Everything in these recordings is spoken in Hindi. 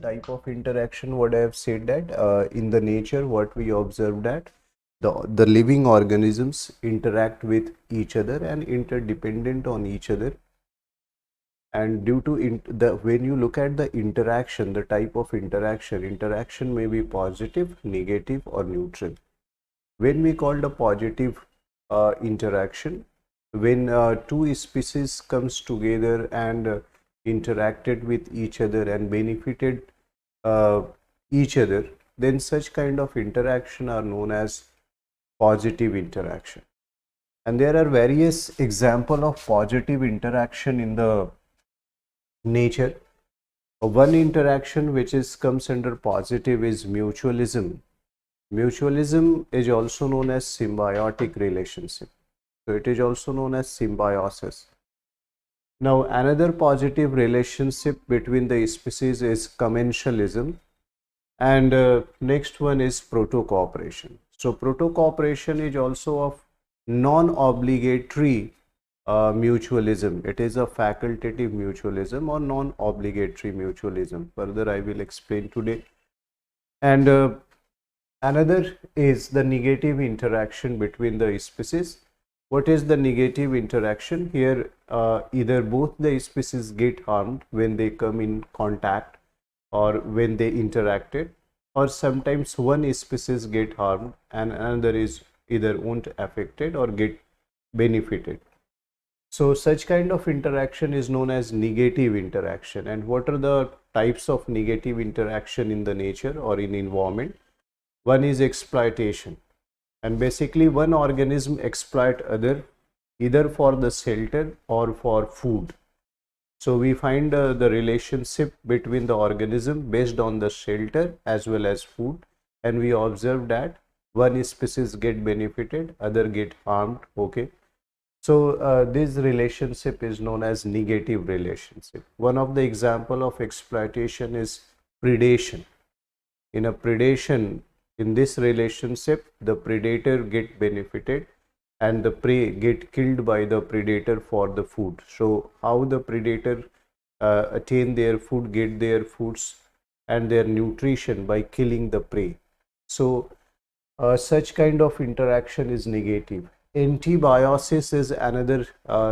type of interaction, what I have said that in the nature, what we observe that the living organisms interact with each other and interdependent on each other. And due to when you look at the interaction, the type of interaction may be positive, negative, or neutral. When we call the positive interaction, when two species comes together and interacted with each other and benefited uh, each other, then such kind of interaction are known as positive interaction. And there are various example of positive interaction in the nature. One interaction which is comes under positive is mutualism. Mutualism is also known as symbiotic relationship. So it is also known as symbiosis. Now another positive relationship between the species is commensalism, and next one is proto-cooperation. So proto-cooperation is also of non-obligatory mutualism. It is a facultative mutualism or non-obligatory mutualism. Further I will explain today. And another is the negative interaction between the species. What is the negative interaction? Here either both the species get harmed when they come in contact or when they interacted, or sometimes one species get harmed and another is either won't affected or get benefited. So such kind of interaction is known as negative interaction. And what are the types of negative interaction in the nature or in environment? One is exploitation, and basically one organism exploit other either for the shelter or for food. So we find the relationship between the organism based on the shelter as well as food, and we observe that one species get benefited, other get harmed. Okay, so this relationship is known as negative relationship. One of the example of exploitation is predation. In a predation, in this relationship, the predator get benefited and the prey get killed by the predator for the food. So how the predator attain their food, get their foods and their nutrition by killing the prey. So such kind of interaction is negative. Antibiosis is another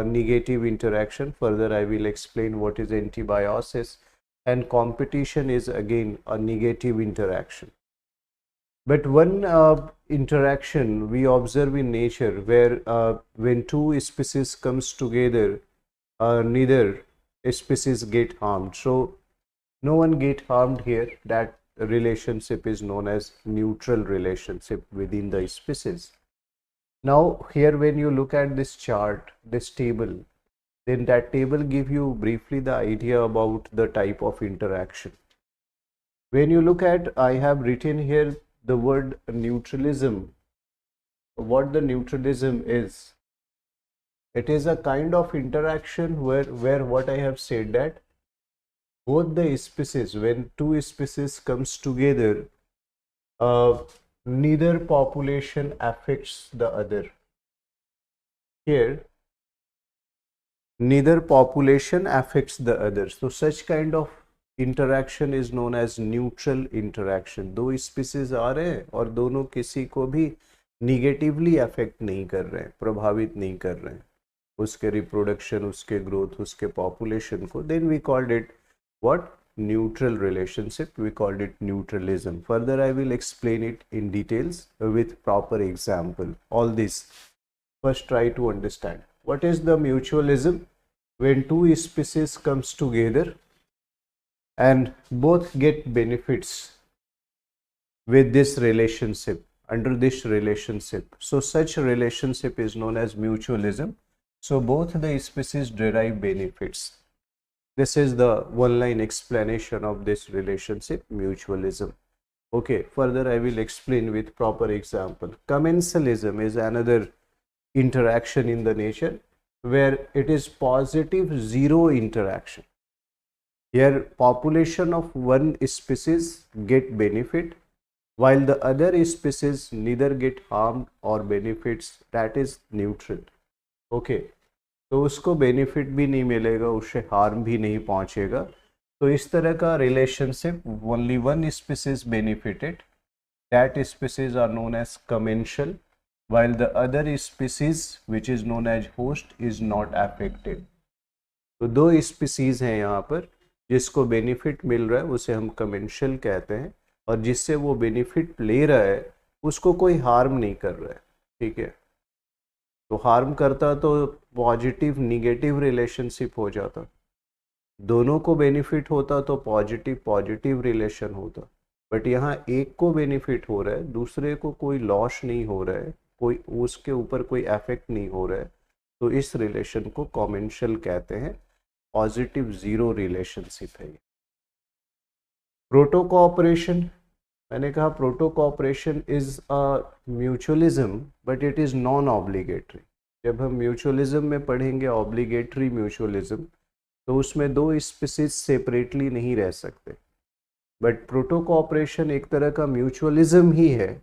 negative interaction. Further I will explain what is antibiosis. And competition is again a negative interaction. But one interaction we observe in nature where when two species comes together, neither species get harmed. So no one get harmed here. That relationship is known as neutral relationship within the species. Now here when you look at this chart, this table, then that table give you briefly the idea about the type of interaction. When you look at, I have written here the word neutralism. What the neutralism is? It is a kind of interaction where what I have said that both the species, when two species comes together, neither population affects the other. Here, neither population affects the other. So such kind of interaction is known as neutral interaction. दो स्पीसीज आ रहे हैं और दोनों किसी को भी निगेटिवली अफेक्ट नहीं कर रहे हैं, प्रभावित नहीं कर रहे हैं उसके रिप्रोडक्शन, उसके ग्रोथ, उसके पॉपुलेशन को. Then we called it what? Neutral relationship. We called it neutralism. Further I will explain it in details with proper example. All this first try to understand what is the mutualism. When two species comes together and both get benefits with this relationship, under this relationship, so such relationship is known as mutualism. So both the species derive benefits. This is the one line explanation of this relationship, mutualism. Okay, further I will explain with proper example. Commensalism is another interaction in the nature where it is positive zero interaction. Here population of one species get benefit while the other species neither get harmed or benefits. That is neutral. Okay, तो उसको benefit भी नहीं मिलेगा, उसे harm भी नहीं पहुंचेगा. तो इस तरह का relationship, only one species benefited, that species are known as commensal, while the other species which is known as host is not affected. तो दो स्पीसीज हैं यहाँ पर, जिसको बेनिफिट मिल रहा है उसे हम कमेंशियल कहते हैं, और जिससे वो बेनिफिट ले रहा है उसको कोई हार्म नहीं कर रहा है, ठीक है। तो हार्म करता तो पॉजिटिव निगेटिव रिलेशनशिप हो जाता, दोनों को बेनिफिट होता तो पॉजिटिव पॉजिटिव रिलेशन होता, बट यहाँ एक को बेनिफिट हो रहा है, दूसरे को कोई लॉस नहीं हो रहा है, कोई उसके ऊपर कोई इफेक्ट नहीं हो रहा है, तो इस रिलेशन को कॉमेंशियल कहते हैं, पॉजिटिव जीरो रिलेशनशिप है ये। प्रोटो कोऑपरेशन, मैंने कहा proto cooperation is a mutualism but it is non obligatory. जब हम म्यूचुअलिज्म में पढ़ेंगे ऑब्लिगेटरी म्यूचुअलिज्म, तो उसमें दो स्पीसीज सेपरेटली नहीं रह सकते, बट प्रोटो कोऑपरेशन एक तरह का म्यूचुअलिज्म ही है,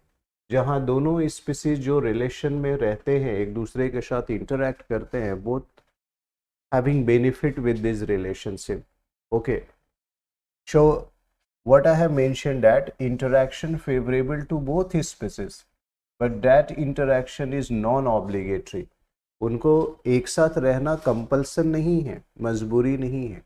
जहां दोनों स्पीसीज जो रिलेशन में रहते हैं, एक दूसरे के साथ इंटरैक्ट करते हैं, both having benefit with this relationship. Okay, so what I have mentioned that interaction favorable to both species, but that interaction is non-obligatory. उनको एक साथ रहना कंपल्सन नहीं है, मजबूरी नहीं है,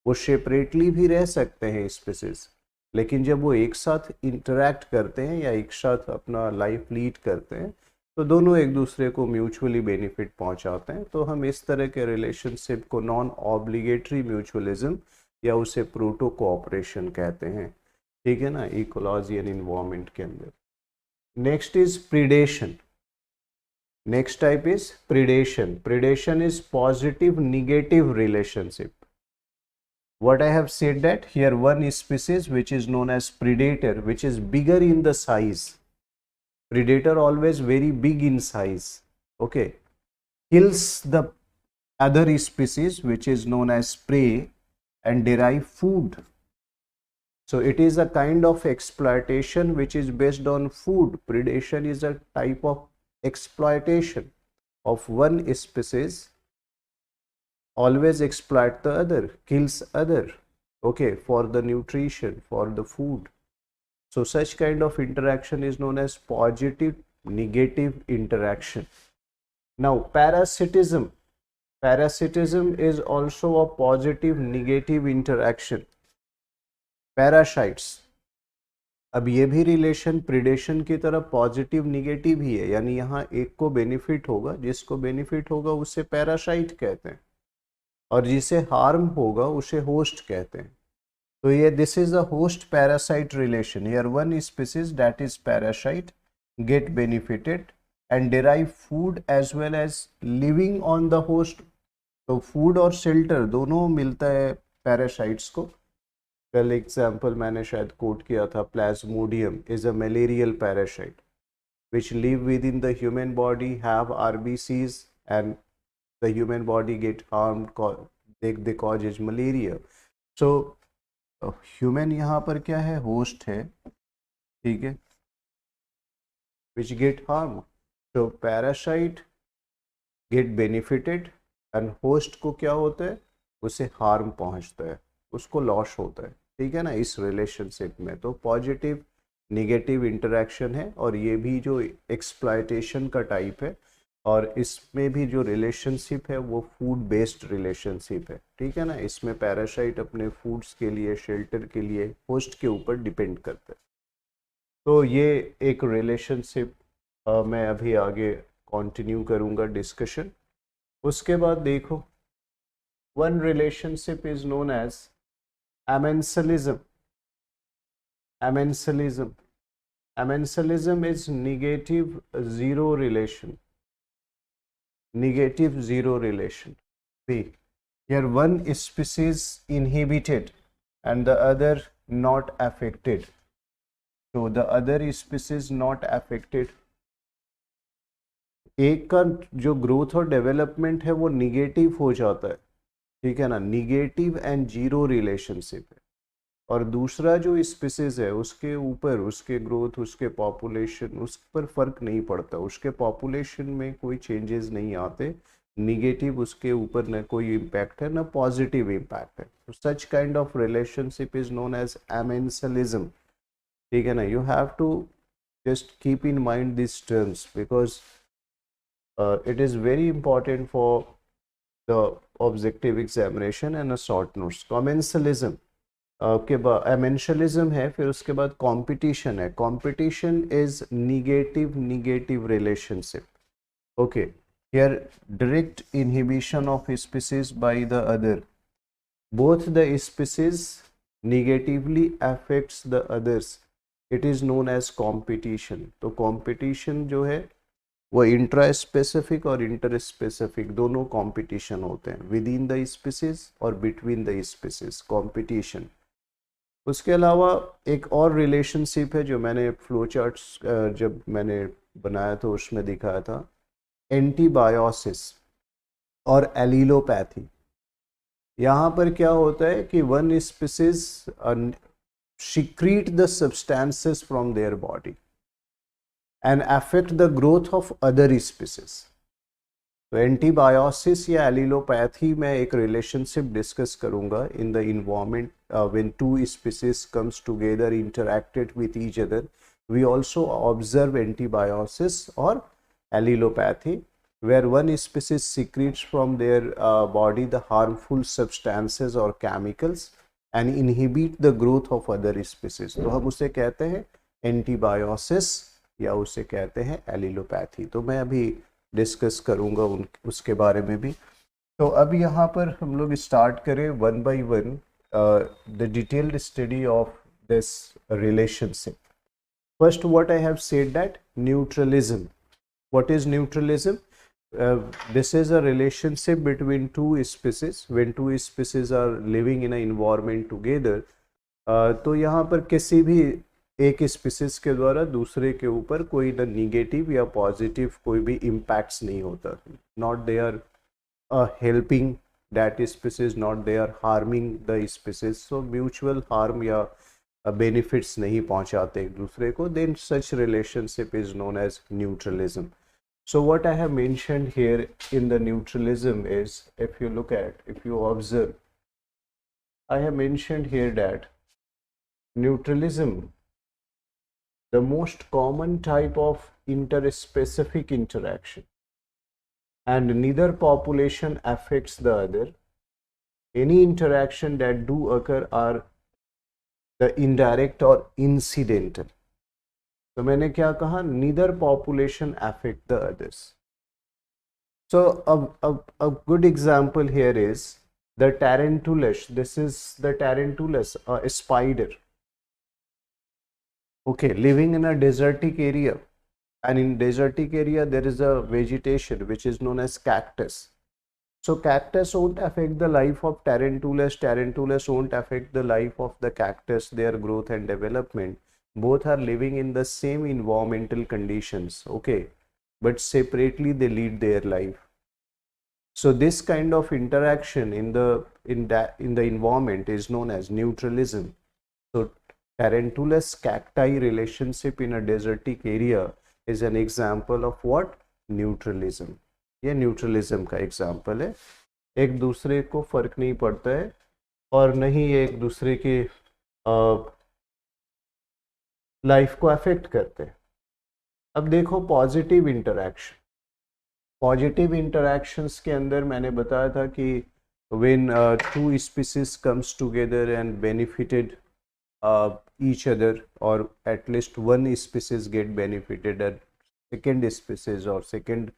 वो सेपरेटली भी रह सकते हैं स्पीसीज, लेकिन जब वो एक साथ इंटरैक्ट करते हैं या एक साथ अपना लाइफ लीड करते हैं, तो दोनों एक दूसरे को म्यूचुअली बेनिफिट पहुंचाते हैं। तो हम इस तरह के रिलेशनशिप को नॉन ऑब्लिगेटरी म्यूचुअलिज्म या उसे प्रोटो कोऑपरेशन कहते हैं, ठीक है ना, इकोलॉजी एंड इन्वायरमेंट के अंदर। Next is predation. Next type is predation. Predation is positive negative relationship. What I have said that here one species which is known as predator, which is bigger in the size. Predator always very big in size. Okay, kills the other species which is known as prey and derive food. So it is a kind of exploitation which is based on food. Predation is a type of exploitation of one species, always exploit the other, kills other, okay, for the nutrition, for the food. So such kind of interaction is known as positive negative interaction. Now parasitism. Parasitism is also a positive negative interaction. Parasites, अब ये भी रिलेशन प्रीडेशन की तरह पॉजिटिव निगेटिव ही है, यानी यहाँ एक को बेनिफिट होगा, जिसको बेनिफिट होगा उसे पैरासाइट कहते हैं, और जिसे हार्म होगा उसे होस्ट कहते हैं। तो ये this is a host parasite relation. Here one species that is parasite get benefited and derive food as well as living on the host. तो फूड और शेल्टर दोनों मिलता है पैरासाइट्स को। कल एग्जाम्पल मैंने शायद कोट किया था, Plasmodium is a malarial parasite which live within the human body, have RBCs, and the human body get harmed, they causes malaria. So human यहाँ पर क्या है, होस्ट है, ठीक है, which get harmed. So parasite get benefited and host को क्या होता है, उसे हार्म पहुंचता है, उसको लॉस होता है, ठीक है ना, इस रिलेशनशिप में। तो पॉजिटिव निगेटिव इंटरेक्शन है, और ये भी जो एक्सप्लॉयटेशन का टाइप है, और इसमें भी जो रिलेशनशिप है वो फूड बेस्ड रिलेशनशिप है, ठीक है ना। इसमें पैरासाइट अपने फूड्स के लिए, शेल्टर के लिए होस्ट के ऊपर डिपेंड करता है। तो ये एक रिलेशनशिप मैं अभी आगे कंटिन्यू करूँगा डिस्कशन। उसके बाद देखो, one relationship is known as amensalism. Amensalism. Amensalism is negative zero relation. Negative zero relation. B. Here one species inhibited and the other not affected. So the other species not affected. एक का जो ग्रोथ और डेवलपमेंट है वो निगेटिव हो जाता है, ठीक है ना, निगेटिव एंड जीरो रिलेशनशिप है। और दूसरा जो स्पीसीज है उसके ऊपर उसके ग्रोथ, उसके पॉपुलेशन, उस पर फर्क नहीं पड़ता, उसके पॉपुलेशन में कोई चेंजेस नहीं आते, निगेटिव उसके ऊपर न कोई इम्पैक्ट है, न पॉजिटिव इम्पैक्ट है. तो such kind of relationship is known as amensalism. ठीक है ना. You have to just keep in mind these terms because it is very important for the objective examination and a short notes. Commensalism के बाद एमेंशलिज्म है, फिर उसके बाद कंपटीशन है. Competition is negative relationship. Okay, here direct inhibition of species by the other. Both the species negatively affects the others. It is known as competition. तो कंपटीशन जो है वो इंट्रा स्पेसिफिक और इंटर स्पेसिफिक दोनों कंपटीशन होते हैं, विद इन द स्पीसीज और बिटवीन द स्पीसीज कंपटीशन. उसके अलावा एक और रिलेशनशिप है जो मैंने फ्लो चार्ट्स जब मैंने बनाया था उसमें दिखाया था, एंटीबायोसिस और एलिलोपैथी. यहाँ पर क्या होता है कि one species secrete the substances from their body and affect the growth of other species. तो एंटीबायोसिस या एलिलोपैथी में एक रिलेशनशिप डिस्कस करूंगा in the environment when two species comes together interacted with each other. We also observe antibiosis और allelopathy where one species secretes from their body the harmful substances or chemicals and inhibit the growth of other species. तो हम उसे कहते हैं एंटीबायोसिस या उसे कहते हैं एलिलोपैथी. तो मैं अभी डिस्कस करूंगा उसके बारे में भी. तो अब यहाँ पर हम लोग स्टार्ट करें one by one the detailed study of this relationship. First what I have said that neutralism. What is neutralism? This is a relationship between two species. When two species are living in an environment together, तो यहाँ पर किसी भी एक स्पीसीज के द्वारा दूसरे के ऊपर कोई ना निगेटिव या पॉजिटिव कोई भी इम्पैक्ट्स नहीं होता. Not they are helping that species, not they are harming the species. So mutual harm या बेनिफिट्स नहीं पहुँचाते एक दूसरे को. Then such relationship is known as neutralism. So what I have mentioned here in the neutralism is, if you look at, if you observe, I have mentioned here that neutralism, the most common type of interspecific interaction, and neither population affects the other. Any interaction that do occur are the indirect or incidental. तो मैंने क्या कहा? Neither population affect the others. So a good example here is the tarantulus. This is the tarantulus, a spider, okay, living in a desertic area, and in desertic area there is a vegetation which is known as cactus. So cactus won't affect the life of tarantulus, tarantulus won't affect the life of the cactus, their growth and development. Both are living in the same environmental conditions, okay, but separately they lead their life. So this kind of interaction in the environment is known as neutralism. So tarantulus cacti relationship in a desertic area is an example of what? Neutralism. ये न्यूट्रलिज्म का एग्जाम्पल है. एक दूसरे को फर्क नहीं पड़ता है और नहीं एक दूसरे के लाइफ को अफेक्ट करते हैं. अब देखो पॉजिटिव इंटरैक्शन. पॉजिटिव इंटरैक्शंस के अंदर मैंने बताया था कि when two species comes together and benefited each other, और at least one species get benefited and second species और second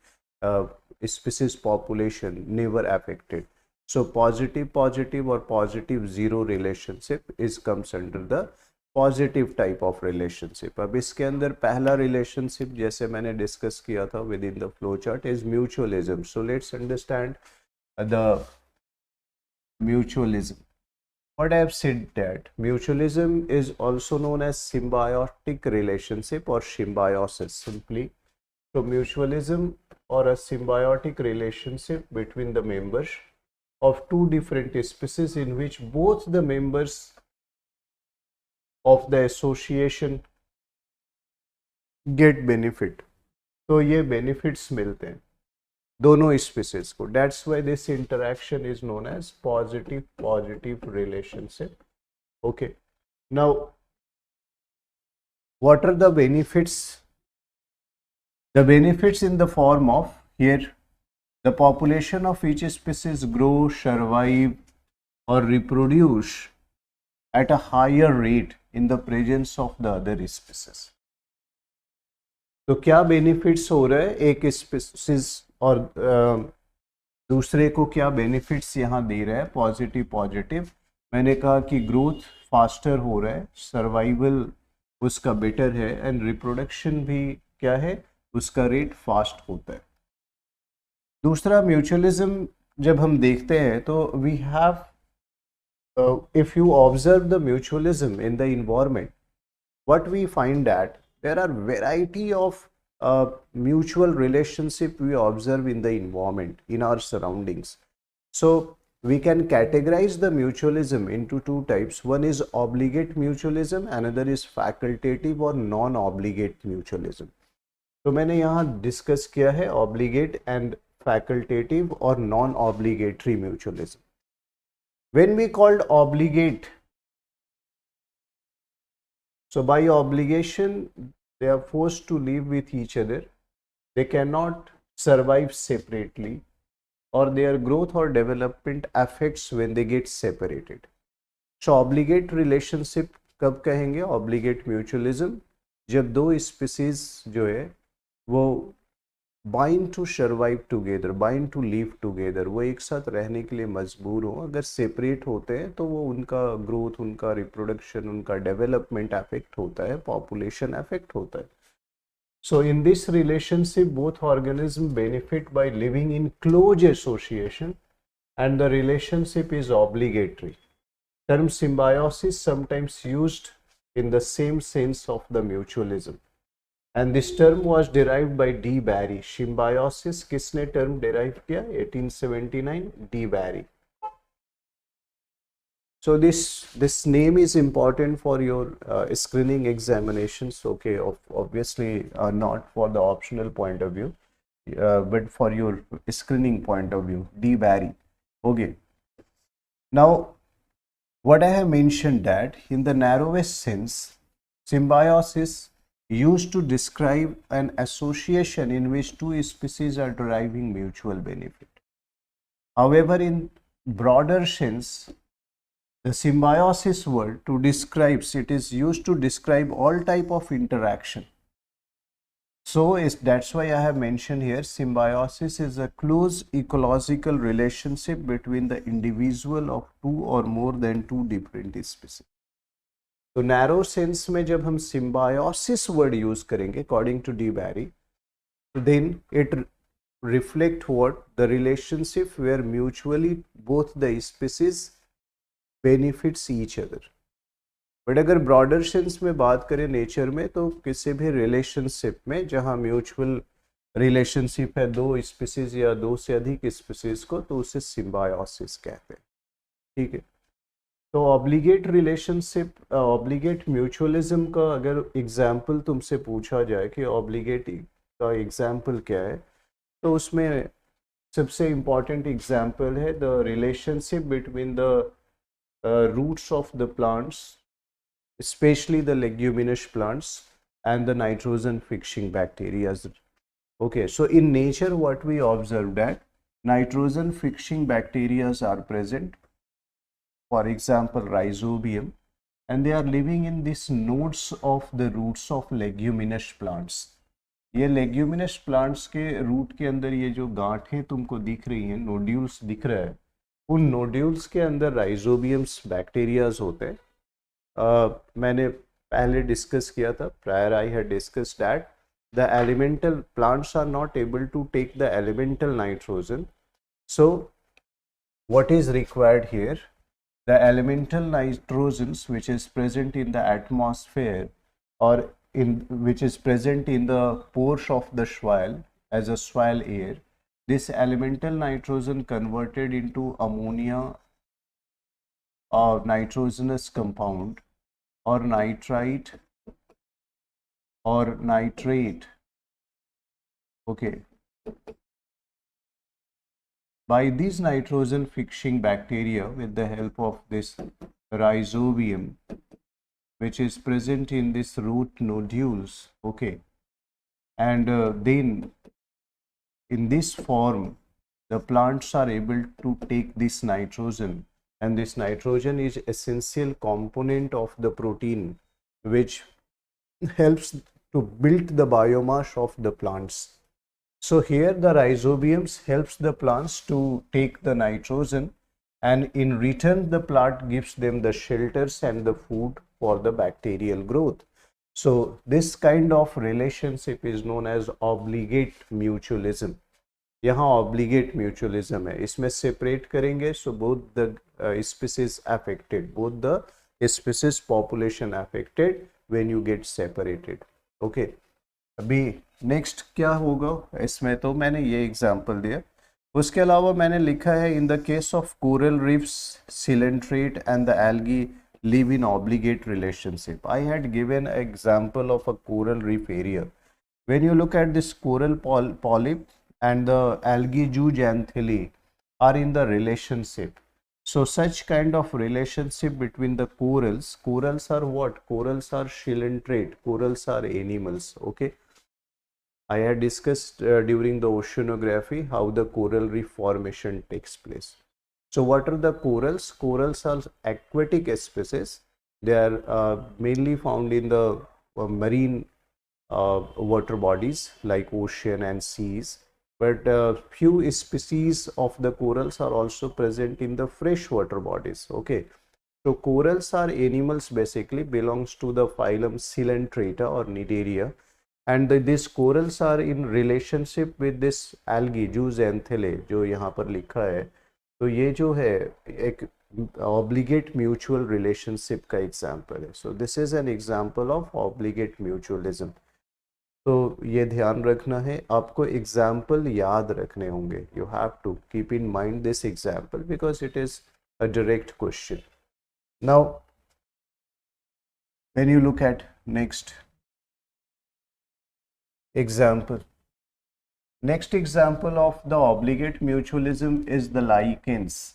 species population never affected. So positive और positive zero relationship is comes under the positive type of relationship. अब इसके अंदर पहला रिलेशनशिप जैसे मैंने डिस्कस किया था with in the flow chart is mutualism. So let's understand the mutualism. What I have said that mutualism is also known as symbiotic relationship or symbiosis simply. So mutualism or a symbiotic relationship between the members of two different species in which both the members of the association get benefit. तो ये benefits मिलते हैं. दोनों स्पीसीज को. That's why this interaction is known as positive positive relationship. Okay, now what are the benefits? The benefits in the form of, here the population of each species grow, survive or reproduce at a higher rate in the presence of the other species. तो क्या बेनिफिट्स हो रहे हैं एक स्पीसीज और दूसरे को क्या बेनिफिट्स यहाँ दे रहा है? Positive positive. मैंने कहा कि ग्रोथ फास्टर हो रहा है, सर्वाइवल उसका बेटर है एंड रिप्रोडक्शन भी क्या है, उसका रेट फास्ट होता है. दूसरा म्यूचुअलिज्म जब हम देखते हैं तो we have, if you observe the mutualism in the environment, what we find that there are variety of mutual relationship we observe in the environment, in our surroundings. So we can categorize the mutualism into two types. One is obligate mutualism, another is facultative or non-obligate mutualism. तो मैंने यहाँ डिस्कस किया है obligate and facultative or non-obligatory mutualism. When we called obligate, so by obligation they are forced to live with each other, they cannot survive separately, or their growth or development affects when they get separated. So obligate relationship कब कहेंगे? obligate mutualism जब दो species जो है वो bind to survive together, bind to live together, वो एक साथ रहने के लिए मजबूर हो. अगर सेपरेट होते हैं तो वो उनका ग्रोथ, उनका रिप्रोडक्शन, उनका डेवलपमेंट अफेक्ट होता है, पॉपुलेशन अफेक्ट होता है. So in this relationship both organism benefit by living in close association and the relationship is obligatory. Term symbiosis sometimes used in the same sense of the mutualism. And this term was derived by D. Barry. Symbiosis किसने term derive किया? 1879, D. Barry. So this name is important for your screening examinations. Okay, obviously not for the optional point of view, but for your screening point of view. D. Barry. Okay. Now, what I have mentioned that in the narrowest sense, symbiosis used to describe an association in which two species are deriving mutual benefit. However, in broader sense, the symbiosis word to describes, it is used to describe all type of interaction. So that's why I have mentioned here symbiosis is a close ecological relationship between the individual of two or more than two different species. तो नैरो सेंस में जब हम सिम्बायोसिस वर्ड यूज करेंगे according to De Bary, then it reflect what the relationship where mutually both the species benefits each other. But अगर ब्रॉडर सेंस में बात करें नेचर में, तो किसी भी रिलेशनशिप में जहां म्यूचुअल रिलेशनशिप है दो स्पीसीज या दो से अधिक स्पीसीज को, तो उसे सिम्बायोसिस कहते हैं. ठीक है. तो ऑब्लिगेट रिलेशनशिप, ऑब्लिगेट म्यूचुअलिज्म का अगर एग्जाम्पल तुमसे पूछा जाए कि ऑब्लिगेट का एग्जाम्पल क्या है, तो उसमें सबसे इम्पॉर्टेंट एग्जाम्पल है the relationship between the roots of the plants, specially the leguminous plants and the nitrogen fixing bacteria. Okay, so in nature what we observed that nitrogen fixing bacteria are present, for example rhizobium, and they are living in these nodes of the roots of leguminous plants. ये leguminous plants के रूट के अंदर ये जो गांठें तुमको दिख रही हैं, नोड्यूल्स दिख रहा है, उन नोड्यूल्स के अंदर राइजोबियम्स बैक्टीरियाज होते हैं. मैंने पहले डिस्कस किया था, prior I had discuss that the elemental plants are not able to take the elemental nitrogen. So what is required here? The elemental nitrogens which is present in the atmosphere or in which is present in the pores of the soil as a soil air, this elemental nitrogen converted into ammonia or nitrogenous compound or nitrite or nitrate, okay, By these nitrogen fixing bacteria with the help of this rhizobium, which is present in this root nodules, okay, and then in this form the plants are able to take this nitrogen, and this nitrogen is essential component of the protein which helps to build the biomass of the plants. So here the rhizobiums helps the plants to take the nitrogen, and in return the plant gives them the shelters and the food for the bacterial growth. So this kind of relationship is known as obligate mutualism. यहाँ obligate mutualism है, इसमें separate करेंगे, so both the species affected, both the species population affected when you get separated. Okay, अभी नेक्स्ट क्या होगा, इसमें तो मैंने ये एग्जांपल दिया, उसके अलावा मैंने लिखा है in the case of coral reefs coelenterate and the algae live in obligate relationship. I had given an example of a coral reef area. When you look at this coral polyp and the algae zooxanthellae are in the relationship. So such kind of relationship between the corals are what? Corals are coelenterate, corals are animals, okay. I had discussed during the oceanography how the coral reef formation takes place. So what are the corals? Corals are aquatic species. They are mainly found in the marine water bodies like ocean and seas. But few species of the corals are also present in the freshwater bodies. Okay. So corals are animals, basically belongs to the phylum Coelenterata or Cnidaria. And these corals are in relationship with this algae zooxanthellae जो यहाँ पर लिखा है. तो ये जो है एक obligate mutual relationship का एग्जाम्पल है. So this is an example of obligate mutualism. तो ये ध्यान रखना है, आपको एग्जाम्पल याद रखने होंगे. You have to keep in mind this example because it is a direct question. Now when you look at next example, next example of the obligate mutualism is the lichens.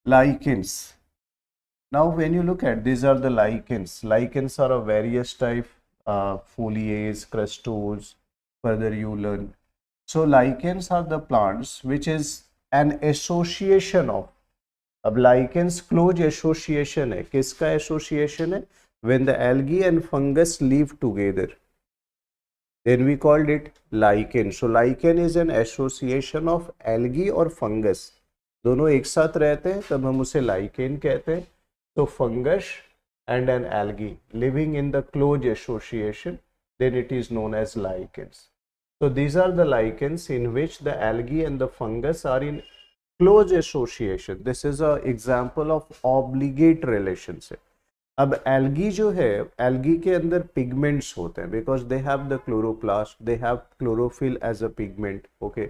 Lichens. Now when you look at, these are the lichens. Lichens are of various type, foliage, crustose, further you learn. So lichens are the plants which is an association of, अब lichens close association है, किसका association है? When the algae and fungus live together, then we called it lichen. So lichen is an association of algae और fungus, दोनों एक साथ रहते हैं तब हम उसे lichen कहते हैं. So fungus and an algae living in the close association, then it is known as lichens. So these are the lichens in which the algae and the fungus are in close association. This is an example of obligate relationship. अब एल्गी जो है, एल्गी के अंदर पिगमेंट्स होते हैं because they have the chloroplast, they have chlorophyll as a pigment, okay.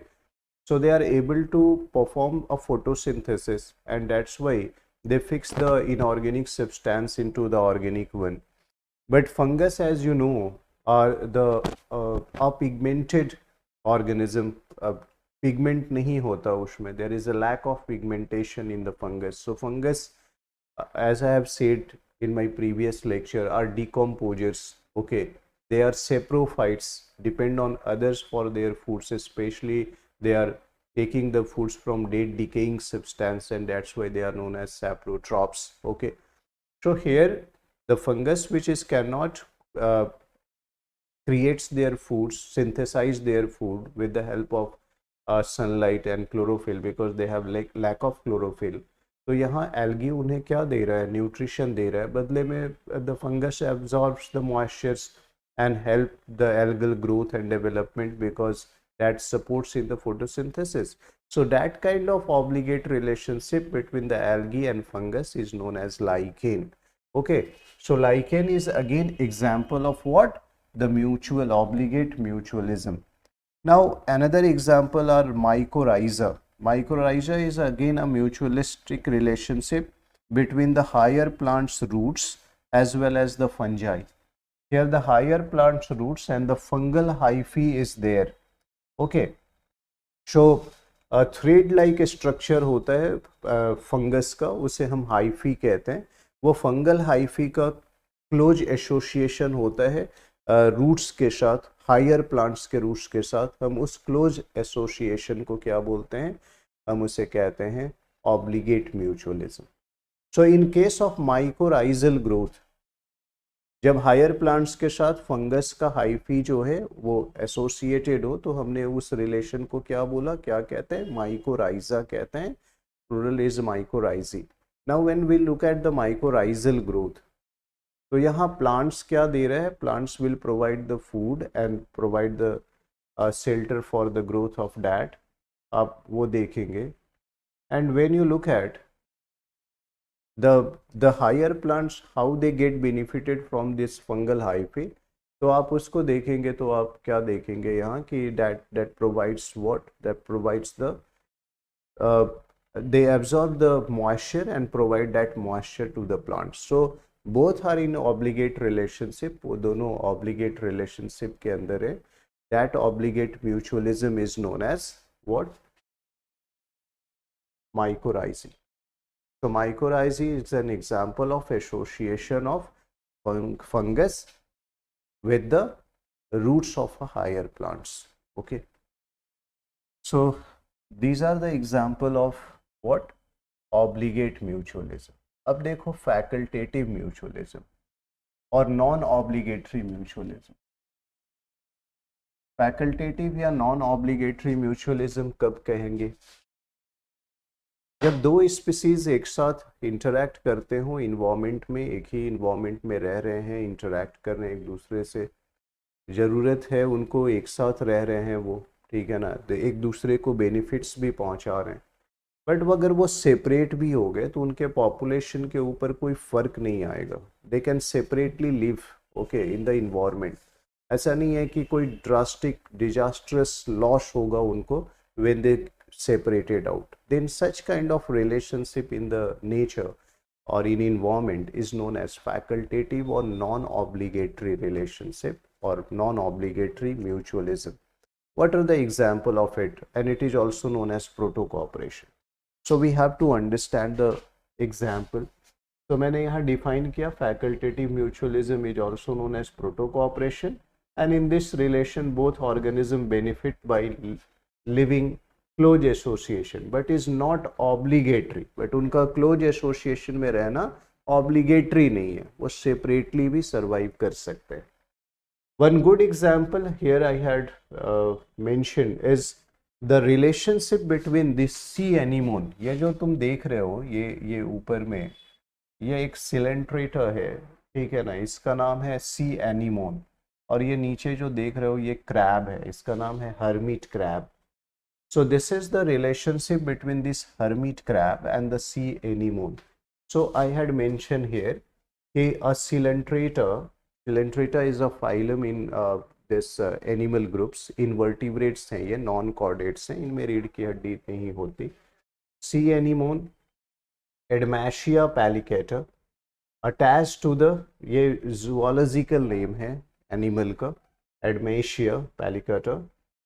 So they are able to perform a photosynthesis and that's why they fix the inorganic substance into the organic one. But fungus, as you know, are the apigmented organism. Pigment नहीं होता उसमें, there is a lack of pigmentation in the fungus. So fungus, as I have said in my previous lecture, are decomposers, okay. They are saprophytes, depend on others for their foods, especially they are taking the foods from dead decaying substance, and that's why they are known as saprotrophs, okay. So here the fungus which is cannot creates their foods, synthesize their food with the help of sunlight and chlorophyll because they have lack of chlorophyll. तो यहाँ एल्गी उन्हें क्या दे रहा है? न्यूट्रिशन दे रहा है. बदले में the fungus absorbs the moistures and help the algal growth and development because that supports in the photosynthesis. So that kind of obligate relationship between the algae and fungus is known as lichen. Okay, so lichen is again example of what? The mutual, obligate mutualism. Now another example are mycorrhiza. Mycorrhiza is again a mutualistic relationship between the higher plant's roots as well as the fungi. Here the higher plant's roots and the fungal hyphae is there. Okay, so thread like structure होता है फंगस का, उसे हम हाइफी कहते हैं। वो फंगल हाइफी का क्लोज एसोसिएशन होता है रूट्स के साथ, हायर प्लांट्स के रूट्स के साथ। हम उस क्लोज एसोसिएशन को क्या बोलते हैं? हम उसे कहते हैं obligate mutualism. So in case of mycorrhizal growth, जब हायर प्लांट्स के साथ फंगस का हाइफी जो है वो एसोसिएटेड हो, तो हमने उस रिलेशन को क्या बोला, क्या कहते हैं? माइकोराइजा कहते हैं। Plural is mycorrhizae. Now when we look at the mycorrhizal growth, तो यहाँ प्लांट्स क्या दे रहे हैं? Plants will provide the food and provide the shelter for the growth of that, आप वो देखेंगे। And when you look at the higher plants, how they get benefited from this fungal hyphae, तो आप उसको देखेंगे तो आप क्या देखेंगे यहाँ कि that provides what? That provides the they absorb the moisture and provide that moisture to the plants. So both are in obligate relationship, वो दोनों obligate relationship के अंदर है। That obligate mutualism is known as what? Mycorrhizae. So mycorrhizae is an example of association of fungus with the roots of a higher plants. Okay. So these are the example of what? Obligate mutualism. अब देखो facultative mutualism और non-obligatory mutualism. Facultative या non-obligatory mutualism कब कहेंगे? जब दो स्पीसीज एक साथ इंटरैक्ट करते हो इन्वायरमेंट में, एक ही इन्वायरमेंट में रह रहे हैं, इंटरैक्ट कर रहे हैं एक दूसरे से, ज़रूरत है उनको, एक साथ रह रहे हैं वो, ठीक है ना, तो एक दूसरे को बेनिफिट्स भी पहुंचा रहे हैं। बट अगर वो सेपरेट भी हो गए तो उनके पॉपुलेशन के ऊपर कोई फ़र्क नहीं आएगा। They can separately live okay in the environment. ऐसा नहीं है कि कोई ड्रास्टिक डिजास्ट्रस लॉस होगा उनको when they separated out. Then such kind of relationship in the nature or in environment is known as facultative or non-obligatory relationship or non-obligatory mutualism. What are the example of it? And it is also known as proto-cooperation. So we have to understand the example. So मैंने यहाँ define किया facultative mutualism is also known as proto-cooperation, and in this relation both organism benefit by living close association but is not obligatory. But उनका क्लोज एसोसिएशन में रहना ऑब्लिगेटरी नहीं है, वो सेपरेटली भी सर्वाइव कर सकते हैं। One good example here I had mention is the relationship between this C anemone. ये जो तुम देख रहे हो ये ऊपर में ये एक सिलेंट्रेटा है, ठीक है ना, इसका नाम है सी एनीमोन। और ये नीचे जो देख रहे हो ये क्रैब है, इसका नाम है hermit crab. So this is the relationship between this hermit crab and the sea anemone. So I had mentioned here a Coelenterata is a phylum in this animal groups. Invertebrates हैं ये, non-chordates हैं, इनमें रीढ़ की हड्डी नहीं होती। Sea anemone, Edmatia palicata, attached to the, ये zoological name है animal का, Edmatia palicata,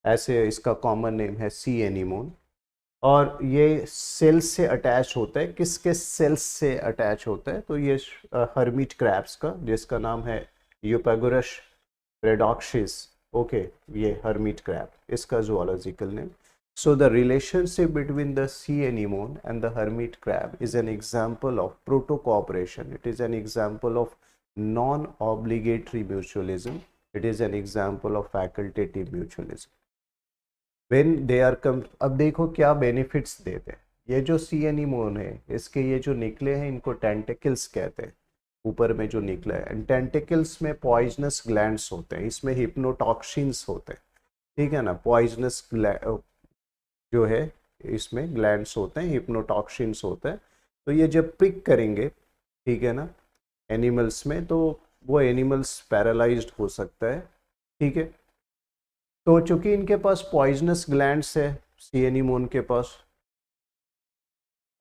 ऐसे इसका कॉमन नेम है सी एनीमोन। और ये सेल्स से अटैच होता है, किसके सेल्स से अटैच होता है? तो ये हर्मिट क्रैब्स का, जिसका नाम है यूपेगोरस रेडॉक्सिस, ओके, ये हर्मिट क्रैब, इसका zoological name. So the relationship between the C anemone and the hermit crab is an example of proto cooperation. It is an example of non obligatory mutualism. It is an example of facultative mutualism. When they are come, अब देखो क्या बेनिफिट्स देते हैं। ये जो सी एनीमोन है, इसके ये जो निकले हैं इनको टेंटिकल्स कहते हैं, ऊपर में जो निकला है। एंड टेंटिकल्स में पॉइजनस ग्लैंड्स होते हैं, इसमें हिप्नोटॉक्सिन्स होते हैं, ठीक है ना, पॉइजनस जो है इसमें ग्लैंड्स होते हैं, हिप्नोटॉक्सिन्स होते हैं। तो ये जब प्रिक करेंगे, ठीक है ना, एनिमल्स में, तो वो एनिमल्स पैरालाइज्ड हो सकता है, ठीक है। तो चूंकि इनके पास पॉइजनस ग्लैंड्स है सी एनीमोन के पास,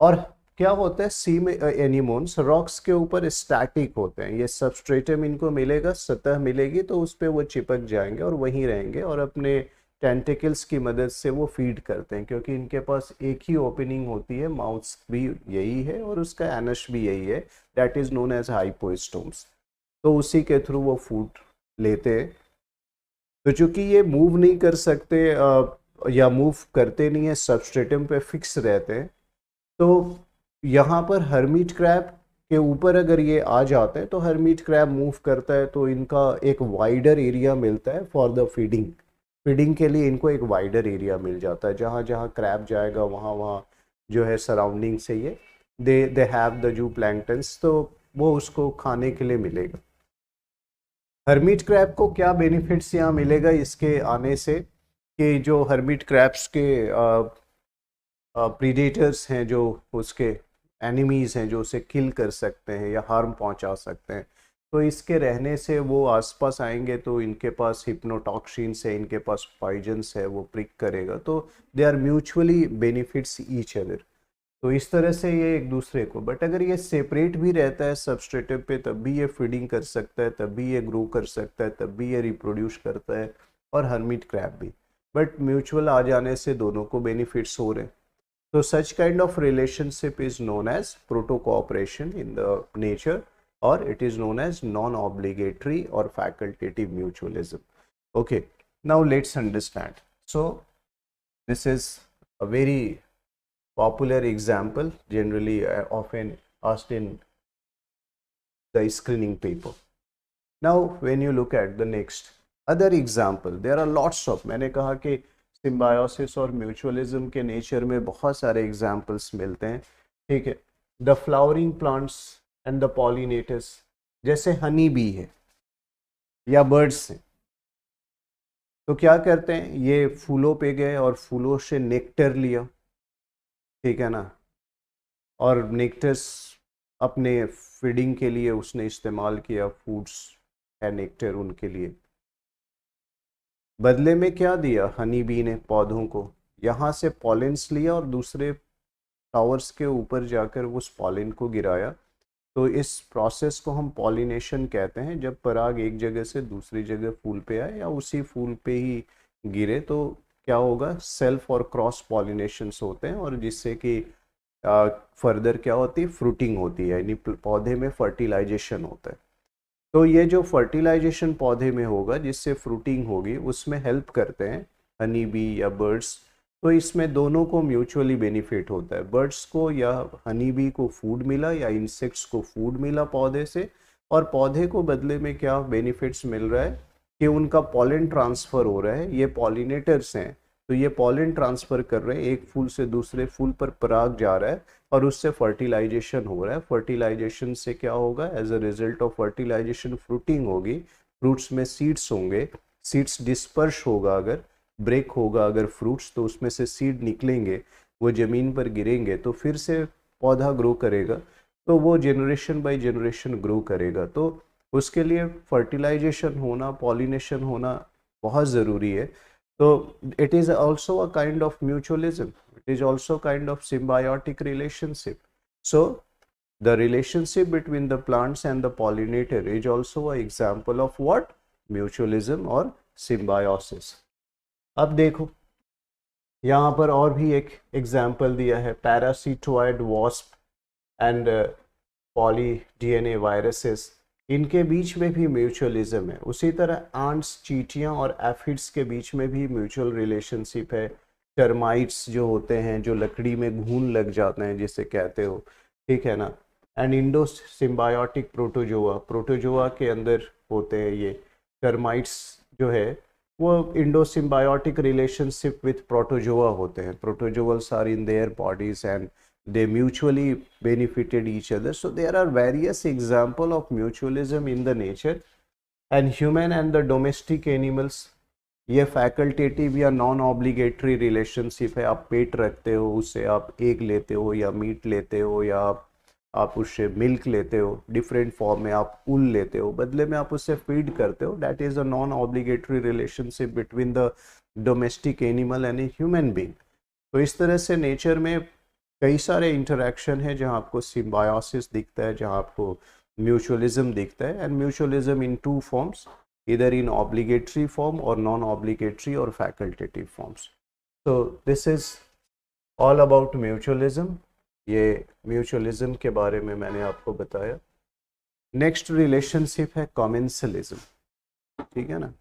और क्या होता है सी में एनीमोन्स रॉक्स के ऊपर स्टैटिक होते हैं। ये सबस्ट्रेटम इनको मिलेगा, सतह मिलेगी, तो उस पर वो चिपक जाएंगे और वहीं रहेंगे और अपने टेंटिकल्स की मदद से वो फीड करते हैं, क्योंकि इनके पास एक ही ओपनिंग होती है, माउथ भी यही है और उसका एनस भी यही है, दैट इज नोन एज हाइपोस्टोम्स। तो उसी के थ्रू वो फूड लेते हैं। तो चूंकि ये मूव नहीं कर सकते या मूव करते नहीं है, सबस्ट्रेटम पे फिक्स रहते हैं, तो यहाँ पर हर्मीट क्रैब के ऊपर अगर ये आ जाते हैं तो हर्मीट क्रैब मूव करता है, तो इनका एक वाइडर एरिया मिलता है फॉर द फीडिंग। फीडिंग के लिए इनको एक वाइडर एरिया मिल जाता है, जहाँ जहाँ क्रैब जाएगा वहाँ वहाँ जो है सराउंडिंग से ये दे हैव द जू प्लैंक्टन्स, तो वो उसको खाने के लिए मिलेगा। हर्मीट क्रैब को क्या बेनिफिट्स यहाँ मिलेगा इसके आने से, कि जो हर्मीट क्रैब्स के प्रीडेटर्स हैं, जो उसके एनिमीज हैं, जो उसे किल कर सकते हैं या हार्म पहुंचा सकते हैं, तो इसके रहने से वो आसपास आएंगे तो इनके पास हिप्नोटॉक्सिन्स है, इनके पास पॉइजन्स है, वो प्रिक करेगा, तो they are mutually benefits each other. तो इस तरह से ये एक दूसरे को, बट अगर ये सेपरेट भी रहता है सबस्ट्रेटम पे तब भी ये फीडिंग कर सकता है, तब भी ये ग्रो कर सकता है, तब भी ये रिप्रोड्यूस करता है, और हर्मिट क्रैब भी, बट म्यूचुअल आ जाने से दोनों को बेनिफिट्स हो रहे हैं। So such kind of relationship is known as proto-cooperation in the nature, or it is known as non-obligatory or facultative mutualism. Okay, now let's understand. So this is a very popular example, generally often asked in the screening paper. Now when you look at the next other example, there are lots of, मैंने कहा कि सिम्बायोसिस और म्यूचुअलिज्म के नेचर में बहुत सारे एग्जाम्पल्स मिलते हैं, ठीक है। The flowering plants and the pollinators, जैसे हनी बी है या बर्ड्स हैं, तो क्या करते हैं, ये फूलों पे गए और फूलों से नेक्टर लिया, ठीक है ना, और नेक्टर्स अपने फीडिंग के लिए उसने इस्तेमाल किया, फूड्स है नेक्टर उनके लिए। बदले में क्या दिया हनी बी ने पौधों को, यहाँ से पॉलेंस लिया और दूसरे फ्लावर्स के ऊपर जाकर उस पॉलिन को गिराया। तो इस प्रोसेस को हम पॉलिनेशन कहते हैं, जब पराग एक जगह से दूसरी जगह फूल पे आए या उसी फूल पे ही गिरे तो क्या होगा, सेल्फ और क्रॉस पॉलिनेशंस होते हैं, और जिससे कि फर्दर क्या होती है, फ्रूटिंग होती है, यानी पौधे में फर्टिलाइजेशन होता है। तो ये जो फर्टिलाइजेशन पौधे में होगा जिससे फ्रूटिंग होगी, उसमें हेल्प करते हैं हनी बी या बर्ड्स। तो इसमें दोनों को म्यूचुअली बेनिफिट होता है, बर्ड्स को या हनी बी को फूड मिला या इंसेक्ट्स को फूड मिला पौधे से, और पौधे को बदले में क्या बेनिफिट्स मिल रहा है कि उनका पॉलन ट्रांसफ़र हो रहा है, ये पॉलिनेटर्स हैं तो ये पॉलन ट्रांसफ़र कर रहे हैं, एक फूल से दूसरे फूल पर पराग जा रहा है और उससे फर्टिलाइजेशन हो रहा है। फर्टिलाइजेशन से क्या होगा, as a result of fertilisation fruiting होगी, फ्रूट्स में सीड्स होंगे, सीड्स डिस्पर्श होगा, अगर ब्रेक होगा अगर फ्रूट्स, तो उसमें से सीड निकलेंगे, वो ज़मीन पर गिरेंगे तो फिर से पौधा ग्रो करेगा, तो वो जनरेशन बाय जनरेशन ग्रो करेगा। तो उसके लिए फर्टिलाइजेशन होना, पॉलिनेशन होना बहुत ज़रूरी है। तो it is also a kind of mutualism, it is also kind of symbiotic relationship. So the relationship between the plants and the pollinator is also an example of what, mutualism or symbiosis. अब देखो यहाँ पर और भी एक एग्जाम्पल दिया है, parasitoid wasp and poly DNA viruses, इनके बीच में भी म्यूचुअलिज्म है। उसी तरह आंट्स, चींटियाँ और एफिड्स के बीच में भी म्यूचुअल रिलेशनशिप है। टर्माइट्स जो होते हैं, जो लकड़ी में घून लग जाते हैं जिसे कहते हो, ठीक है ना, and endo symbiotic protozoa, protozoa के अंदर होते हैं ये टर्माइट्स जो है, वो endo symbiotic relationship with protozoa होते हैं। Protozoals are in their bodies and they mutually benefited each other. So there are various example of mutualism in the nature, and human and the domestic animals, ये फैकल्टेटिव या नॉन ऑब्लिगेटरी रिलेशनशिप है। आप पेट रखते हो, उससे आप एग लेते हो या मीट लेते हो या आप उससे मिल्क लेते हो, डिफरेंट फॉर्म में आप ऊल लेते हो, बदले में आप उससे फीड करते हो, that is a non obligatory relationship between the domestic animal and a human being. तो इस तरह से नेचर में कई सारे इंटरेक्शन है जहाँ आपको सिम्बायोसिस दिखता है, जहाँ आपको म्यूचुअलिज्म दिखता है, and mutualism in two forms, either in obligatory form or non-obligatory or facultative forms. So this is all about mutualism. ये म्यूचुअलिज्म के बारे में मैंने आपको बताया. नेक्स्ट रिलेशनशिप है कमेंसलिज्म. ठीक है ना.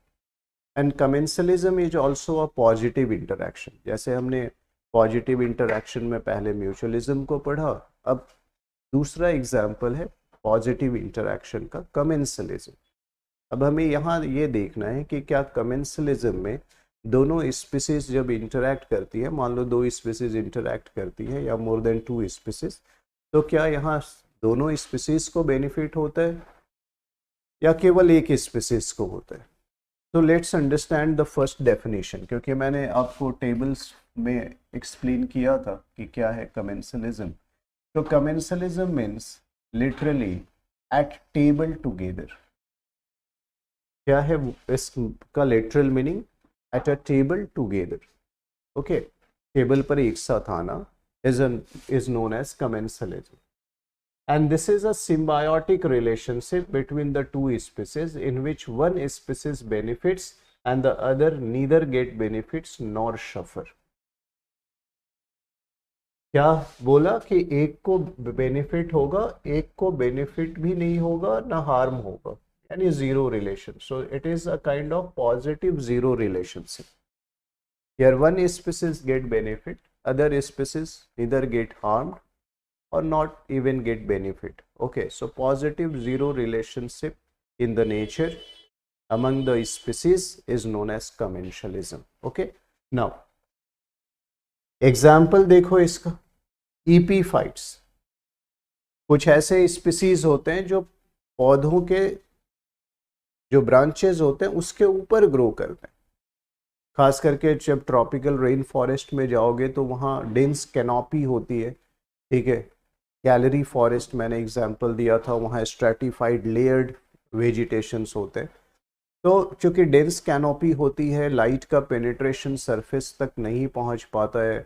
And commensalism is also a positive interaction. जैसे हमने पॉजिटिव इंटरैक्शन में पहले म्यूचुअलिज्म को पढ़ा, अब दूसरा एग्जाम्पल है पॉजिटिव इंटरैक्शन का, कमेंसलिज्म. अब हमें यहाँ ये देखना है कि क्या कमेंसलिज्म में दोनों स्पीसीज जब इंटरैक्ट करती है, मान लो दो स्पीसीज इंटरैक्ट करती है या मोर देन टू स्पीसीज, तो क्या यहाँ दोनों स्पीसीज को बेनिफिट होता है या केवल एक स्पीसीज को होता है. तो let's understand the first definition, क्योंकि मैंने आपको टेबल्स में एक्सप्लेन किया था कि क्या है कमेंसलिज्म. तो commensalism means literally eight table together. क्या है इसका literal meaning? At a table together. Okay, table पर एक साथ आना is known as commensalism. And this is a symbiotic relationship between the two species in which one species benefits and the other neither get benefits nor suffer. क्या बोला कि एक को बेनिफिट होगा, एक को बेनिफिट भी नहीं होगा, ना हार्म होगा, यानी zero relation. So it is a kind of positive zero relationship. Here one species get benefit, other species neither get harmed or not even get benefit. Okay, so positive zero relationship in the nature among the species is known as commensalism. Okay, now example देखो इसका. ईपीफाइट्स कुछ ऐसे स्पीसीज होते हैं जो पौधों के जो ब्रांचेज होते हैं उसके ऊपर ग्रो करते हैं. खास करके जब ट्रॉपिकल रेन फॉरेस्ट में जाओगे तो वहाँ डेंस कैनोपी होती है. ठीक है, गैलरी फॉरेस्ट मैंने एग्जांपल दिया था, वहाँ स्ट्रेटिफाइड लेयर्ड वेजिटेशंस होते हैं. तो चूंकि डेंस कैनोपी होती है, लाइट का पेनिट्रेशन सरफेस तक नहीं पहुँच पाता है.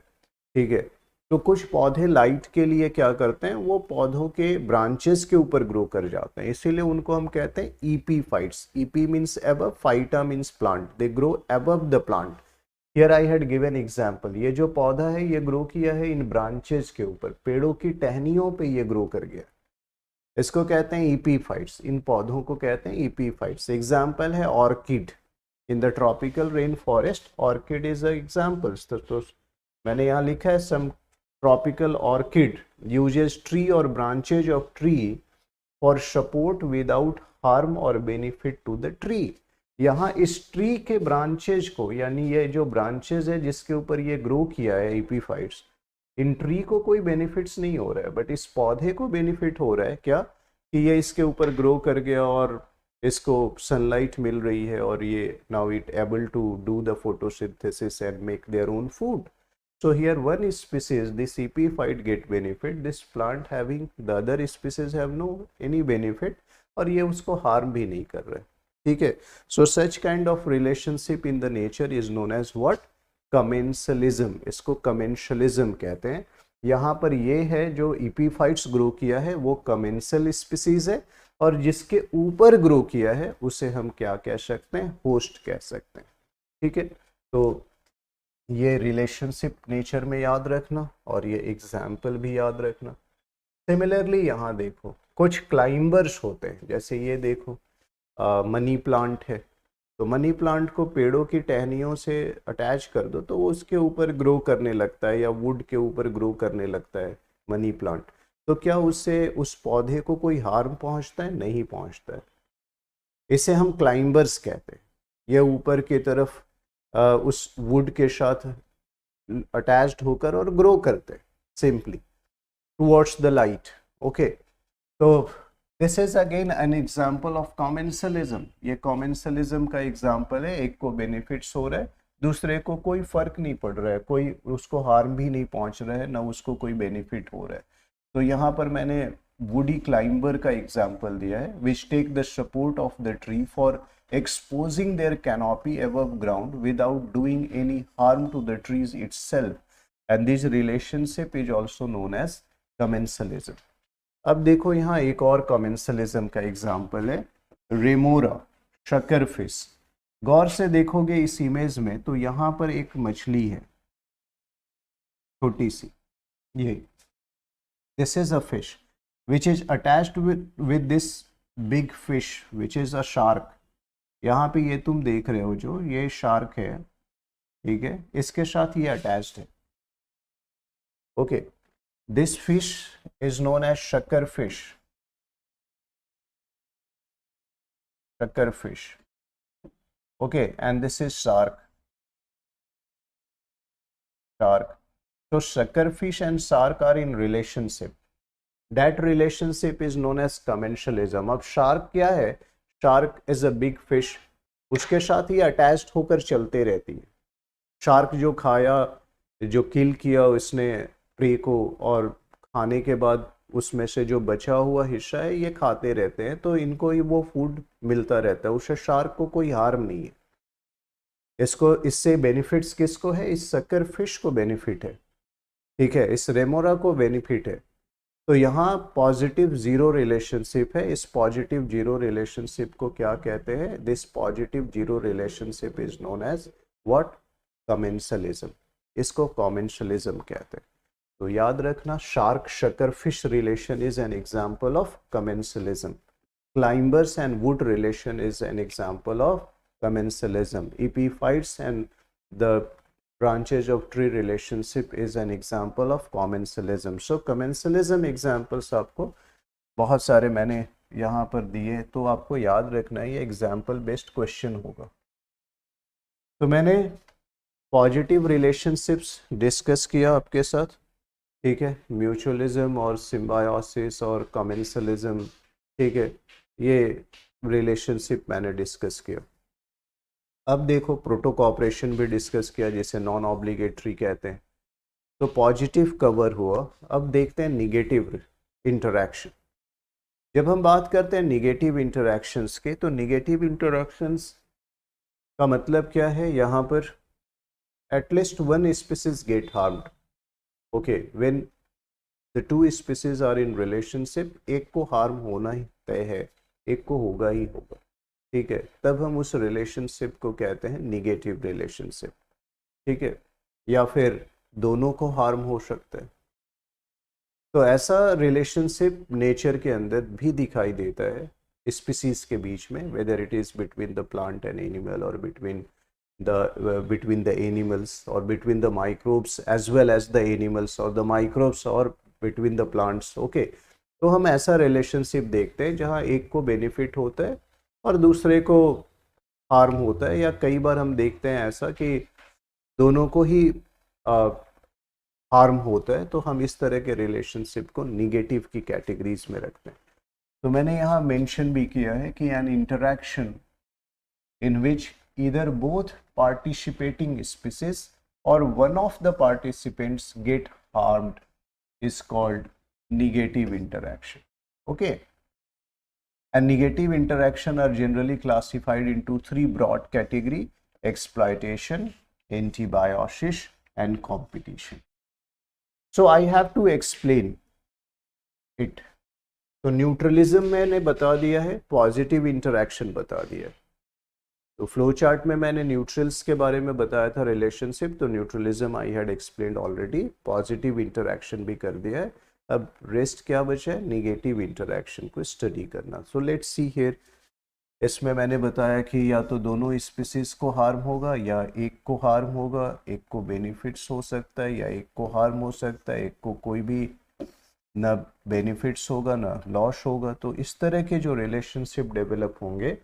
ठीक है, तो कुछ पौधे लाइट के लिए क्या करते हैं, वो पौधों के ब्रांचेस के ऊपर ग्रो कर जाते हैं, इसीलिए उनको हम कहते हैं epiphytes. Epi means above, phyta means plant. They grow above the plant. Here I had given example. ये जो पौधा है ये ग्रो किया है इन ब्रांचेस के ऊपर, पेड़ों की टहनियों पे ये ग्रो कर गया. इसको कहते हैं ईपीफाइट्स. इन पौधों को कहते हैं ईपीफाइट्स. एग्जाम्पल है orchid. In the tropical rain forest orchid is a example. तो मैंने यहाँ लिखा है सम tropical orchid uses tree or branches of tree for support without harm or benefit to the tree. यहाँ इस ट्री के ब्रांचेज को, यानी ये जो ब्रांचेज है जिसके ऊपर ये ग्रो किया है ईपीफाइट्स, इन ट्री को कोई बेनिफिट्स नहीं हो रहा है, बट इस पौधे को बेनिफिट हो रहा है. क्या कि ये इसके ऊपर ग्रो कर गया और इसको सनलाइट मिल रही है और ये now it able to do the photosynthesis and make their own food. So here one species, this epiphyte get benefit, this plant having the other species have no any benefit, और ये उसको harm भी नहीं कर रहे. ठीक है, so such kind of relationship in the nature is known as what? Commensalism. इसको commensalism कहते हैं. यहाँ पर ये है जो epiphytes ग्रो किया है वो commensal species है, और जिसके ऊपर ग्रो किया है उसे हम क्या कह सकते हैं? होस्ट कह सकते हैं. ठीक है, तो ये रिलेशनशिप नेचर में याद रखना और ये एग्जाम्पल भी याद रखना. सिमिलरली यहाँ देखो कुछ क्लाइंबर्स होते हैं, जैसे ये देखो मनी प्लांट है. तो मनी प्लांट को पेड़ों की टहनियों से अटैच कर दो तो वो उसके ऊपर ग्रो करने लगता है, या वुड के ऊपर ग्रो करने लगता है मनी प्लांट. तो क्या उससे उस पौधे को कोई हार्म पहुँचता है? नहीं पहुँचता है. इसे हम क्लाइंबर्स कहते हैं. ये ऊपर की तरफ उस वुड के साथ अटैच्ड होकर और ग्रो करते simply towards the light. Okay, तो this is again an example of commensalism. ये कमेंसलिज्म का एग्जांपल है. एक को बेनिफिट्स हो रहा है, दूसरे को कोई फर्क नहीं पड़ रहा है, कोई उसको हार्म भी नहीं पहुंच रहा है, ना उसको कोई बेनिफिट हो रहा है. तो यहाँ पर मैंने वुडी क्लाइंबर का एग्जांपल दिया है, which take the support of the tree for exposing their canopy above ground without doing any harm to the trees itself, and this relationship is also known as commensalism. अब देखो यहाँ एक और commensalism का एग्जाम्पल है रेमोरा. शक्कर फिश। गौर से देखोगे इस इमेज में तो यहाँ पर एक मछली है छोटी सी, ये this is a fish which is attached with this big fish which is a shark. यहाँ पे ये तुम देख रहे हो जो ये शार्क है, ठीक है, इसके साथ ये अटैच्ड है। Okay, this fish is known as sucker fish, sucker fish. Okay, and this is shark, shark. So suckerfish and shark are in relationship. That relationship is known as commensalism. अब shark क्या है? Shark is a big fish. उसके साथ ही अटैच्ड होकर चलते रहती है। शार्क जो खाया, जो किल किया उसने प्रे को, और खाने के बाद उसमें से जो बचा हुआ हिस्सा है ये खाते रहते हैं, तो इनको ही वो फूड मिलता रहता है, उससे शार्क को कोई हार्म नहीं है। इसको, इससे बेनिफिट्स किसको है? इस सकर फिश को बेनिफिट है, ठीक है, इस रेमोरा को बेनिफिट है। तो यहाँ पॉजिटिव जीरो रिलेशनशिप है। इस पॉजिटिव जीरो रिलेशनशिप को क्या कहते हैं? This positive zero relationship is known as what? Commensalism. इसको कमेंसलिज्म कहते हैं। तो याद रखना, shark sucker fish relation is an example of commensalism. Climbers and wood relation is an example of commensalism. Epiphytes and the branches of tree relationship is an example of commensalism. So commensalism examples आपको बहुत सारे मैंने यहाँ पर दिए, तो आपको याद रखना है ये एग्जाम्पल बेस्ड क्वेश्चन होगा। तो मैंने पॉजिटिव रिलेशनशिप्स डिस्कस किया आपके साथ, ठीक है, म्यूचुअलिज्म और सिम्बायोसिस और कमेंसलिज्म, ठीक है, ये रिलेशनशिप मैंने डिस्कस किया। अब देखो प्रोटो कॉपरेशन भी डिस्कस किया, जिसे नॉन ऑब्लिगेटरी कहते हैं। तो पॉजिटिव कवर हुआ। अब देखते हैं निगेटिव इंटरैक्शन। जब हम बात करते हैं निगेटिव इंटरैक्शंस के, तो निगेटिव इंटरैक्शंस का मतलब क्या है? यहाँ पर at least one species get harmed. Okay, when the two species are in relationship, एक को हार्म होना ही तय है, एक को होगा ही होगा, ठीक है, तब हम उस रिलेशनशिप को कहते हैं निगेटिव रिलेशनशिप, ठीक है, या फिर दोनों को हार्म हो सकता है। तो ऐसा रिलेशनशिप नेचर के अंदर भी दिखाई देता है स्पीसीज के बीच में, whether it is between the plant and animal, और बिटवीन द एनिमल्स, और between the microbes as well as the animals, और द माइक्रोब्स, और बिटवीन द प्लांट्स। ओके, तो हम ऐसा रिलेशनशिप देखते हैं जहाँ एक को बेनिफिट होता है और दूसरे को हार्म होता है, या कई बार हम देखते हैं ऐसा कि दोनों को ही हार्म होता है, तो हम इस तरह के रिलेशनशिप को निगेटिव की कैटेगरीज में रखते हैं। तो मैंने यहाँ मेंशन भी किया है कि an interaction in which either both participating species और one of the participants get harmed is called negative interaction. Okay, and negative interaction are generally classified into three broad categories: exploitation, antibiosis, and competition. So I have to explain it. तो न्यूट्रलिज्म मैंने बता दिया है, पॉजिटिव इंटरैक्शन बता दिया है। तो फ्लो चार्ट में मैंने न्यूट्रल्स के बारे में बताया था रिलेशनशिप, तो neutralism I had explained already, positive interaction भी कर दिया है। अब रेस्ट क्या बचा है? निगेटिव इंटरैक्शन को स्टडी करना। So let's see here. इसमें मैंने बताया कि या तो दोनों स्पीसीज को हार्म होगा, या एक को हार्म होगा, एक को बेनिफिट्स हो सकता है, या एक को हार्म हो सकता है, एक को कोई भी ना बेनिफिट्स होगा ना लॉस होगा। तो इस तरह के जो रिलेशनशिप डेवलप होंगे,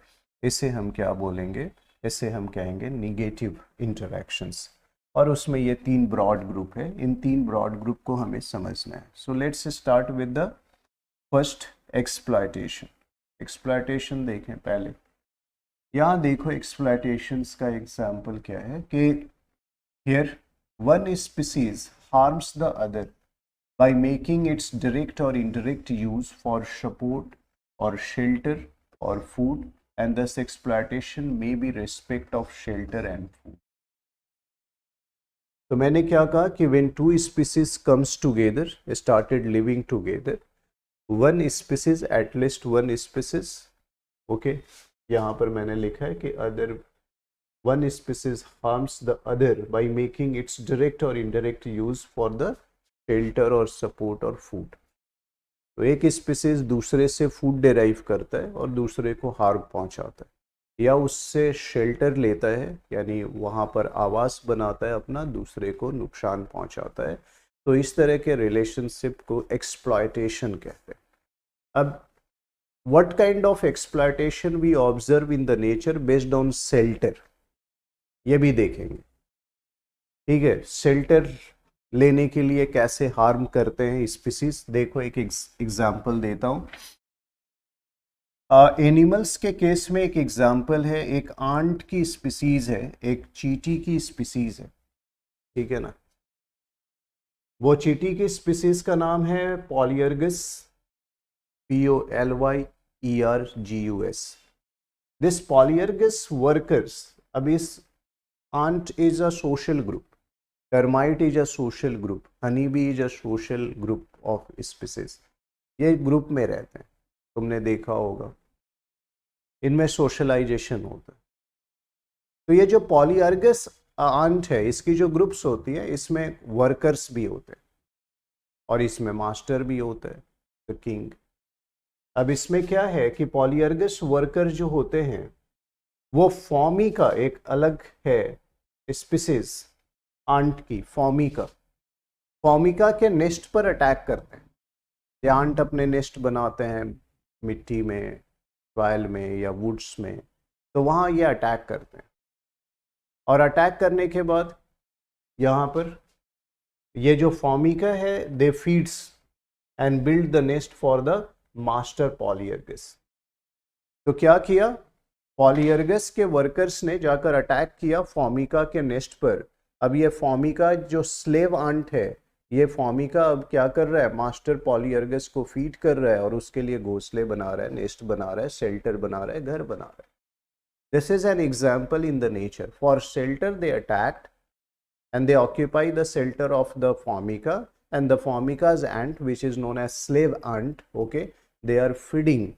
इसे हम क्या बोलेंगे? इसे हम कहेंगे निगेटिव इंटरैक्शंस। और उसमें ये तीन ब्रॉड ग्रुप है, इन तीन ब्रॉड ग्रुप को हमें समझना है। So let's start with the first, exploitation. Exploitation देखें पहले। यहाँ देखो एक्सप्लॉयटेशंस का एग्जाम्पल क्या है कि here one species harms the other by making its direct or indirect use for support or shelter or food, and thus exploitation may be respect of shelter and food. तो मैंने क्या कहा कि when two species comes together, started living together, one species, at least one species, okay, यहाँ पर मैंने लिखा है कि other one species harms the other by making its direct और indirect use for the shelter और सपोर्ट और फूड। तो एक स्पीसीज दूसरे से फूड डिराइव करता है और दूसरे को हार्म पहुंचाता है, या उससे शेल्टर लेता है यानी वहाँ पर आवास बनाता है अपना, दूसरे को नुकसान पहुंचाता है। तो इस तरह के रिलेशनशिप को एक्सप्लॉयटेशन कहते हैं। अब what kind of exploitation we observe in the nature based on shelter, ये भी देखेंगे। ठीक है, शेल्टर लेने के लिए कैसे हार्म करते हैं स्पीसीज। देखो एक एग्जांपल देता हूं। एनिमल्स के केस में एक एग्जांपल है, एक आंट की स्पीसीज है, एक चींटी की स्पीसीज है। ठीक है ना, वो चींटी की स्पीसीज का नाम है पॉलियर्गस, POLYERGUS। This Polyergus workers, अब इस ant is a social group, termite is a social group, honeybee is a social group of species। ये ग्रुप में रहते हैं, तुमने देखा होगा, इनमें सोशलाइजेशन होता है। तो ये जो पॉलीअर्गस आंट है, इसकी जो ग्रुप्स होती है, इसमें वर्कर्स भी होते हैं और इसमें मास्टर भी होता है, द किंग। अब इसमें क्या है कि पॉलीअर्गस वर्कर जो होते हैं वो फॉर्मिका, एक अलग है स्पीसीज आंट की, फॉर्मिका के नेस्ट पर अटैक करते हैं। ये आंट अपने नेस्ट बनाते हैं मिट्टी में, सॉइल में या वुड्स में, तो वहाँ ये अटैक करते हैं। और अटैक करने के बाद यहाँ पर ये जो फॉर्मिका है, they feeds and build the nest for the master Polyergus. तो क्या किया, पॉलीअर्गस के वर्कर्स ने जाकर अटैक किया फॉर्मिका के नेस्ट पर। अब ये फॉर्मिका जो स्लेव आंट है, ये फॉर्मिका अब क्या कर रहा है, मास्टर पॉलीअर्गस को फीड कर रहा है और उसके लिए घोंसले बना रहा है, नेस्ट बना रहा है, शेल्टर बना रहा है, घर बना रहा है। This is an example in the nature. For shelter they attacked and they occupy the shelter of the formica, and the formica's ant, which is known as slave ant, okay, they are feeding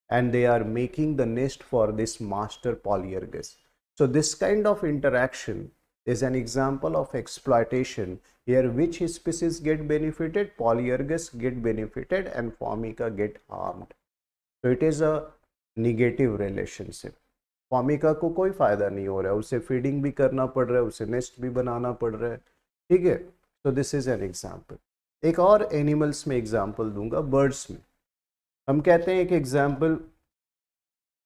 and they are making the nest for this master polyergus. So this kind of interaction is an example of exploitation. Here which species get benefited? Polyergus get benefited and formica get harmed. So it is a negative relationship. Formica को कोई फायदा नहीं हो रहा है, उसे फीडिंग भी करना पड़ रहा है, उसे नेस्ट भी बनाना पड़ रहा है। ठीक है, तो दिस इज एन एग्जाम्पल। एक और एनिमल्स में एग्जाम्पल दूंगा, बर्ड्स में। हम कहते हैं एक एग्जाम्पल,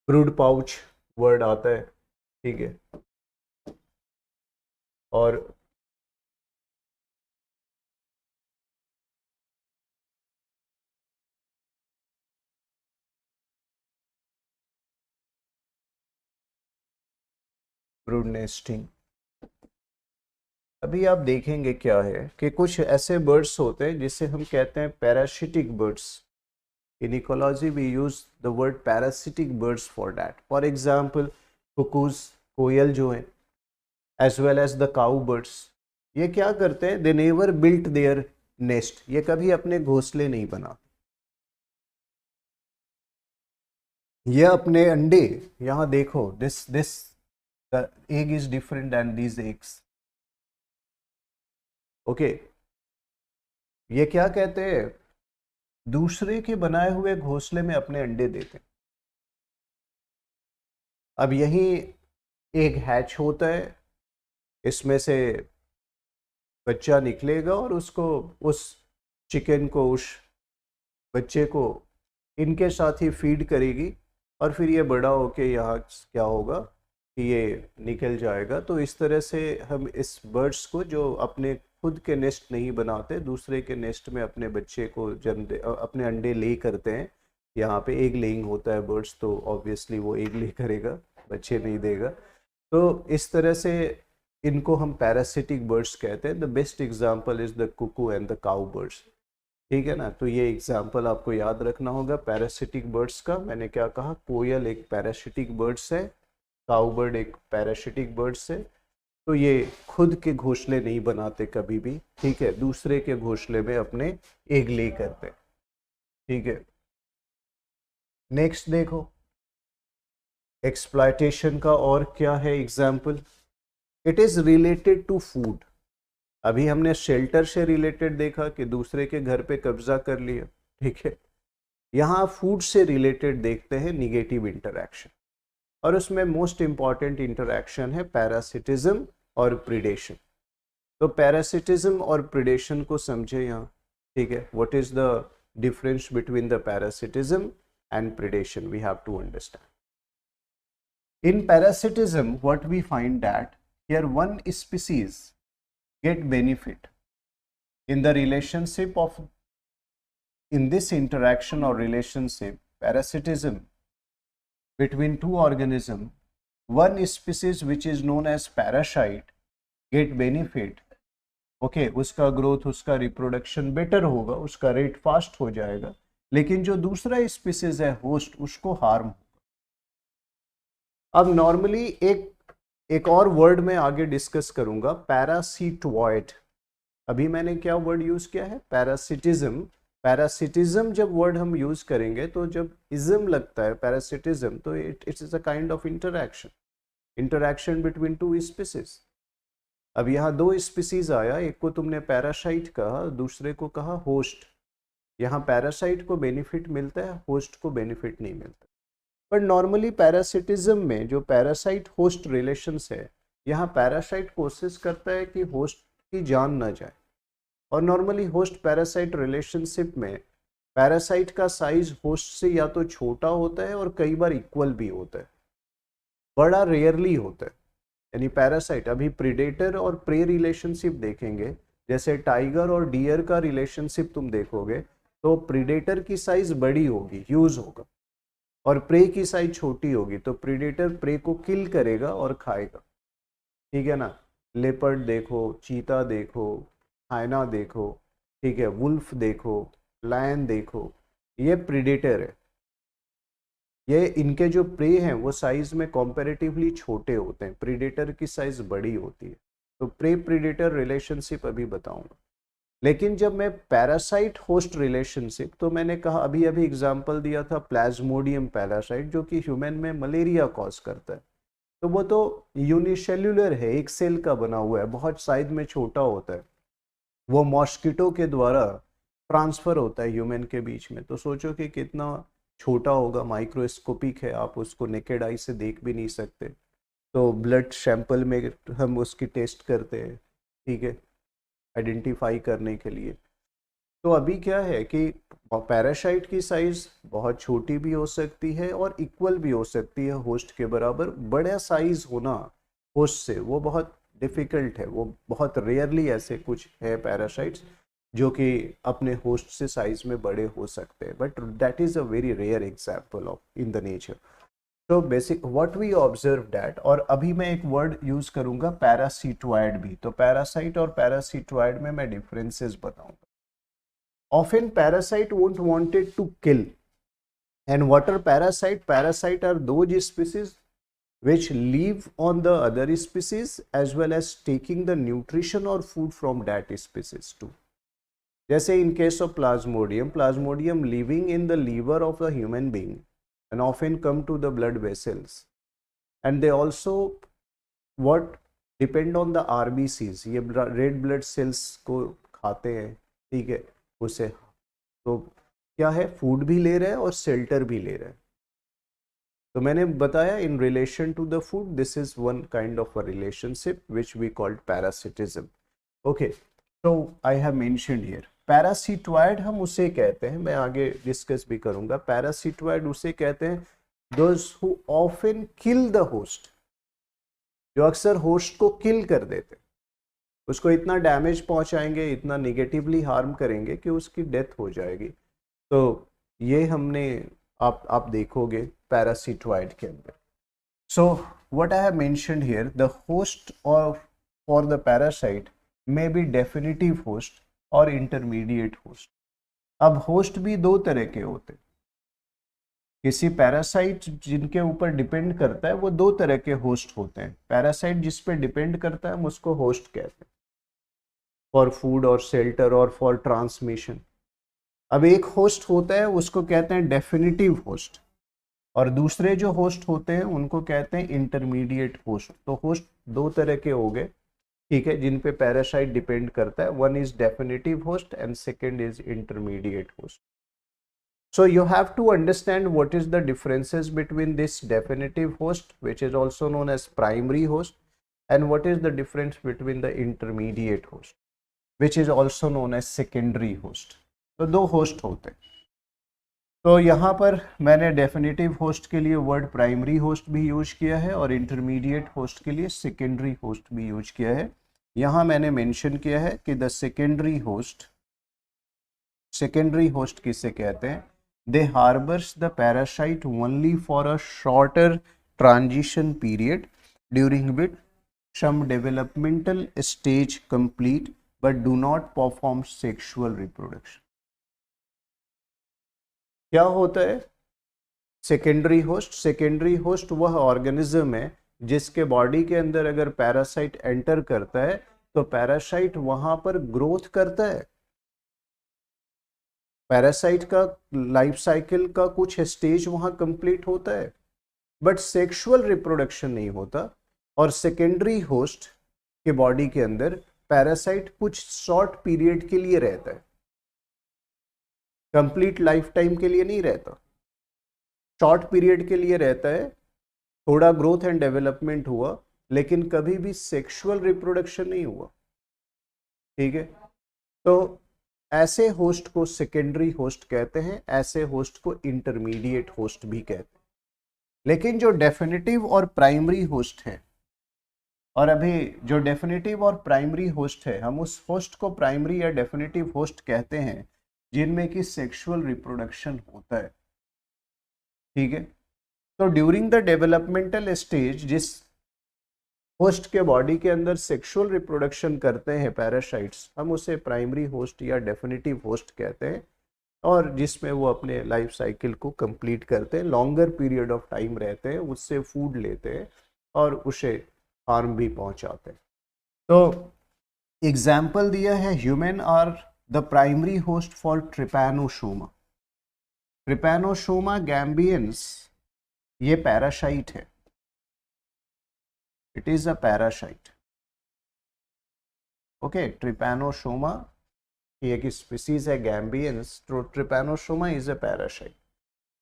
ब्रूड पाउच वर्ड आता है, ठीक है, और ब्रूड नेस्टिंग। अभी आप देखेंगे क्या है कि कुछ ऐसे बर्ड्स होते हैं जिसे हम कहते हैं parasitic birds. In ecology we use the word parasitic birds for that. For example cuckoos, कोयल जो है, as well as the cow birds. ये क्या करते हैं, they never built their nest, ये कभी अपने घोंसले नहीं बनाते। ये अपने अंडे, यहाँ देखो, this the egg is different than these eggs, okay. ये क्या कहते हैं, दूसरे के बनाए हुए घोंसले में अपने अंडे देते हैं। अब यही एग हैच होता है, इसमें से बच्चा निकलेगा और उसको, उस चिकन को, उस बच्चे को इनके साथ ही फीड करेगी और फिर ये बड़ा होके यहाँ क्या होगा कि ये निकल जाएगा। तो इस तरह से हम इस बर्ड्स को जो अपने खुद के नेस्ट नहीं बनाते, दूसरे के नेस्ट में अपने बच्चे को जन्म दे, अपने अंडे ले करते हैं। यहाँ पे एग लेइंग होता है बर्ड्स, तो ऑब्वियसली वो एग ले करेगा, बच्चे नहीं देगा। तो इस तरह से इनको हम पैरासिटिक बर्ड्स कहते हैं। The best example is the cuckoo and the cow birds. ठीक है ना, तो ये एग्जाम्पल आपको याद रखना होगा पैरासिटिक बर्ड्स का। मैंने क्या कहा, कोयल एक पैरासिटिक बर्ड्स है, काउ बर्ड एक पैरासिटिक बर्ड्स है। तो ये खुद के घोंसले नहीं बनाते कभी भी, ठीक है, दूसरे के घोंसले में अपने एग ले करते, ठीक है। नेक्स्ट देखो, एक्सप्लॉयटेशन का और क्या है example? It is related to food. अभी हमने शेल्टर से रिलेटेड देखा कि दूसरे के घर पे कब्जा कर लिया, ठीक है। यहाँ फूड से रिलेटेड देखते हैं निगेटिव इंटरैक्शन, और उसमें मोस्ट इंपॉर्टेंट इंटरैक्शन है पैरासिटिज्म और प्रीडेशन। तो पैरासिटिज्म और प्रीडेशन को समझे यहाँ, ठीक है। What is the difference between the parasitism and predation we have to understand. In parasitism, what we find that here one species get benefit in the relationship of, in this interaction or relationship parasitism between two organisms, one species which is known as parasite get benefit, okay उसका ग्रोथ, उसका रिप्रोडक्शन बेटर होगा, उसका रेट फास्ट हो जाएगा, लेकिन जो दूसरा स्पीसीज है होस्ट, उसको हार्म होगा। अब नॉर्मली एक और वर्ड में आगे डिस्कस करूंगा, पैरासिटोइड। अभी मैंने क्या वर्ड यूज किया है? पैरासिटिज्म। पैरासिटिज्म जब वर्ड हम यूज करेंगे तो जब इज्म लगता है पैरासिटिज्म, तो it is a kind of interaction between two species. अब यहाँ दो स्पीसीज आया, एक को तुमने पैरासाइट कहा, दूसरे को कहा होस्ट। यहाँ पैरासाइट को बेनिफिट मिलता है, होस्ट को बेनिफिट नहीं मिलता। पर नॉर्मली पैरासिटिज्म में जो पैरासाइट होस्ट रिलेशंस है, यहाँ पैरासाइट कोशिश करता है कि होस्ट की जान ना जाए, और नॉर्मली होस्ट पैरासाइट रिलेशनशिप में पैरासाइट का साइज होस्ट से या तो छोटा होता है और कई बार इक्वल भी होता है, बड़ा रेयरली होता है। यानी पैरासाइट, अभी प्रीडेटर और प्रे रिलेशनशिप देखेंगे, जैसे टाइगर और डियर का रिलेशनशिप तुम देखोगे तो प्रीडेटर की साइज बड़ी होगी, ह्यूज होगा, और प्रे की साइज छोटी होगी, तो प्रीडेटर प्रे को किल करेगा और खाएगा, ठीक है ना। लेपर्ड देखो, चीता देखो, हाइना देखो, ठीक है, वुल्फ देखो, लायन देखो, ये प्रीडेटर है। ये इनके जो प्रे हैं वो साइज में कंपैरेटिवली छोटे होते हैं, प्रीडेटर की साइज बड़ी होती है। तो प्रे प्रीडेटर रिलेशनशिप अभी बताऊंगा। लेकिन जब मैं पैरासाइट होस्ट रिलेशनशिप, तो मैंने कहा अभी एग्जांपल दिया था प्लाज्मोडियम पैरासाइट, जो कि ह्यूमन में मलेरिया कॉज करता है। तो वो तो यूनिसेल्युलर है, एक सेल का बना हुआ है, बहुत साइज में छोटा होता है, वो मॉस्किटो के द्वारा ट्रांसफर होता है ह्यूमन के बीच में। तो सोचो कि कितना छोटा होगा, माइक्रोस्कोपिक है, आप उसको नेकेड आई से देख भी नहीं सकते। तो ब्लड सैंपल में हम उसकी टेस्ट करते हैं, ठीक है, आइडेंटिफाई करने के लिए। तो अभी क्या है कि पैरासाइट की साइज बहुत छोटी भी हो सकती है और इक्वल भी हो सकती है होस्ट के बराबर। बड़ा साइज होना होस्ट से वो बहुत डिफिकल्ट है, वो बहुत रेयरली ऐसे कुछ है पैरासाइट्स जो कि अपने होस्ट से साइज में बड़े हो सकते हैं, but that is a very rare example of in the nature. तो basic what we observe that, और अभी मैं एक वर्ड यूज करूंगा पैरासिटोइड भी। तो पैरासाइट और पैरासिटोइड में मैं डिफरेंसेस बताऊंगा। Often parasite won't wanted to kill, and what are parasite? Parasite are those species which live on the other species as well as taking the nutrition or food from that species too. जैसे in case of plasmodium living in the liver of a human being and often come to the blood vessels, and they also what depend on the RBCs, ये red blood cells को खाते हैं, ठीक है, उसे तो क्या है, फूड भी ले रहे हैं और शेल्टर भी ले रहे हैं। तो मैंने बताया in relation to the food, this is one kind of a relationship which we called parasitism. Okay, तो I have mentioned here parasitoid, हम उसे कहते हैं, मैं आगे डिस्कस भी करूंगा। पैरासिटोइड उसे कहते हैं those who often kill the host, जो अक्सर होस्ट को किल कर देते, उसको इतना डैमेज पहुंचाएंगे, इतना निगेटिवली हार्म करेंगे कि उसकी डेथ हो जाएगी। तो ये हमने आप देखोगे पैरासिटोइड के अंदर। So what I have mentioned here, the host of for the parasite may be definitive host और इंटरमीडिएट होस्ट। अब होस्ट भी दो तरह के होते हैं। किसी पैरासाइट जिनके ऊपर डिपेंड करता है वो दो तरह के होस्ट होते हैं। पैरासाइट जिस पे डिपेंड करता है हम उसको होस्ट कहते हैं, फॉर फूड और शेल्टर और फॉर ट्रांसमिशन। अब एक होस्ट होता है उसको कहते हैं डेफिनेटिव होस्ट, और दूसरे जो होस्ट होते हैं उनको कहते हैं इंटरमीडिएट होस्ट। तो होस्ट दो तरह के हो गए, ठीक है, जिन पे पैरासाइट डिपेंड करता है। One is definitive host and second is intermediate host. So you have to understand what is the differences between this definitive host, which is also known as primary host, and what is the difference between the intermediate host, which is also known as secondary host. तो दो होस्ट होते हैं। तो यहाँ पर मैंने डेफिनेटिव होस्ट के लिए वर्ड प्राइमरी होस्ट भी यूज किया है और इंटरमीडिएट होस्ट के लिए सेकेंडरी होस्ट भी यूज किया है। यहाँ मैंने मेंशन किया है कि द सेकेंडरी होस्ट किसे कहते हैं? They harbors the parasite only for a shorter transition period during which some developmental stage complete but do not perform sexual reproduction. क्या होता है सेकेंडरी होस्ट? सेकेंडरी होस्ट वह ऑर्गेनिज्म है जिसके बॉडी के अंदर अगर पैरासाइट एंटर करता है तो पैरासाइट वहां पर ग्रोथ करता है। पैरासाइट का लाइफ साइकिल का कुछ स्टेज वहां कंप्लीट होता है, बट सेक्सुअल रिप्रोडक्शन नहीं होता। और सेकेंडरी होस्ट के बॉडी के अंदर पैरासाइट कुछ शॉर्ट पीरियड के लिए रहता है, कंप्लीट लाइफ टाइम के लिए नहीं रहता, शॉर्ट पीरियड के लिए रहता है। थोड़ा ग्रोथ एंड डेवलपमेंट हुआ लेकिन कभी भी सेक्सुअल रिप्रोडक्शन नहीं हुआ, ठीक है। तो ऐसे होस्ट को सेकेंडरी होस्ट कहते हैं, ऐसे होस्ट को इंटरमीडिएट होस्ट भी कहते हैं। लेकिन जो डेफिनेटिव और प्राइमरी होस्ट है, और अभी जो डेफिनेटिव और प्राइमरी होस्ट है, हम उस होस्ट को प्राइमरी या डेफिनेटिव होस्ट कहते हैं जिनमें कि सेक्सुअल रिप्रोडक्शन होता है, ठीक है। तो ड्यूरिंग द डेवलपमेंटल स्टेज जिस होस्ट के बॉडी के अंदर सेक्सुअल रिप्रोडक्शन करते हैं पैरासाइट्स, हम उसे प्राइमरी होस्ट या डेफिनेटिव होस्ट कहते हैं, और जिसमें वो अपने लाइफ साइकिल को कंप्लीट करते हैं, लॉन्गर पीरियड ऑफ टाइम रहते हैं, उससे फूड लेते हैं और उसे हार्म भी पहुंचाते हैं। तो एग्जाम्पल दिया है, human are the primary host for trypanosoma. Trypanosoma gambiense ये पैरासाइट है, it is a parasite. Okay, Trypanosoma ये एक species है Gambians, तो Trypanosoma is a parasite.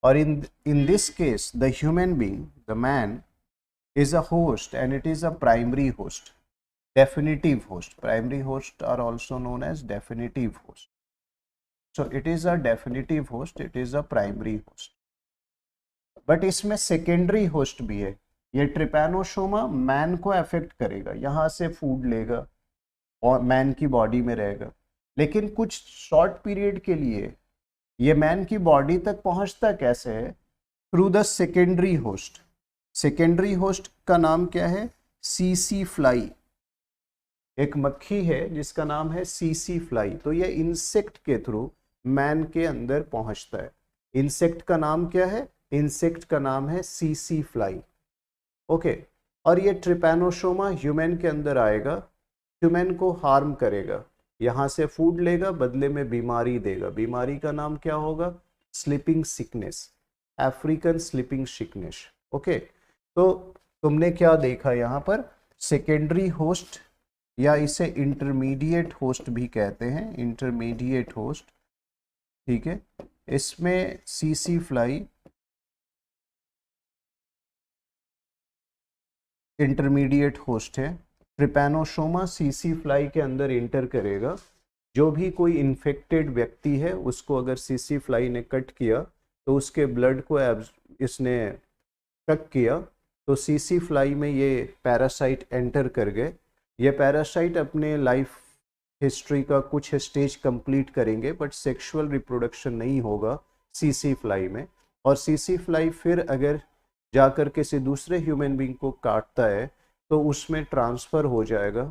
और in this case, the human being, the man, is a host and it is a primary host, definitive host. Primary hosts are also known as definitive host. So it is a definitive host, it is a primary host. But इसमें secondary host भी है। ये ट्रिपैनोसोमा मैन को अफेक्ट करेगा, यहाँ से फूड लेगा और मैन की बॉडी में रहेगा, लेकिन कुछ शॉर्ट पीरियड के लिए ये मैन की बॉडी तक पहुंचता कैसे है? Through the secondary host. Secondary host का नाम क्या है? CC fly. एक मक्खी है जिसका नाम है सीसी फ्लाई। तो ये इंसेक्ट के थ्रू मैन के अंदर पहुंचता है। इंसेक्ट का नाम क्या है? इंसेक्ट का नाम है सीसी फ्लाई। ओके, और ये ट्रिपैनोसोमा ह्यूमन के अंदर आएगा, ह्यूमन को हार्म करेगा, यहाँ से फूड लेगा, बदले में बीमारी देगा। बीमारी का नाम क्या होगा? Sleeping sickness, African sleeping sickness. Okay, तो तुमने क्या देखा यहाँ पर? सेकेंडरी होस्ट या इसे इंटरमीडिएट होस्ट भी कहते हैं, इंटरमीडिएट होस्ट, ठीक है। इसमें सीसी फ्लाई इंटरमीडिएट होस्ट है। ट्रिपैनोसोमा सीसी फ्लाई के अंदर इंटर करेगा। जो भी कोई इन्फेक्टेड व्यक्ति है उसको अगर सीसी फ्लाई ने कट किया तो उसके ब्लड को इसने चक किया तो सीसी फ्लाई में ये पैरासाइट एंटर कर गए। ये पैरासाइट अपने लाइफ हिस्ट्री का कुछ स्टेज कंप्लीट करेंगे बट सेक्सुअल रिप्रोडक्शन नहीं होगा सीसी फ्लाई में। और सीसी फ्लाई फिर अगर जाकर किसी दूसरे ह्यूमन बीइंग को काटता है तो उसमें ट्रांसफ़र हो जाएगा,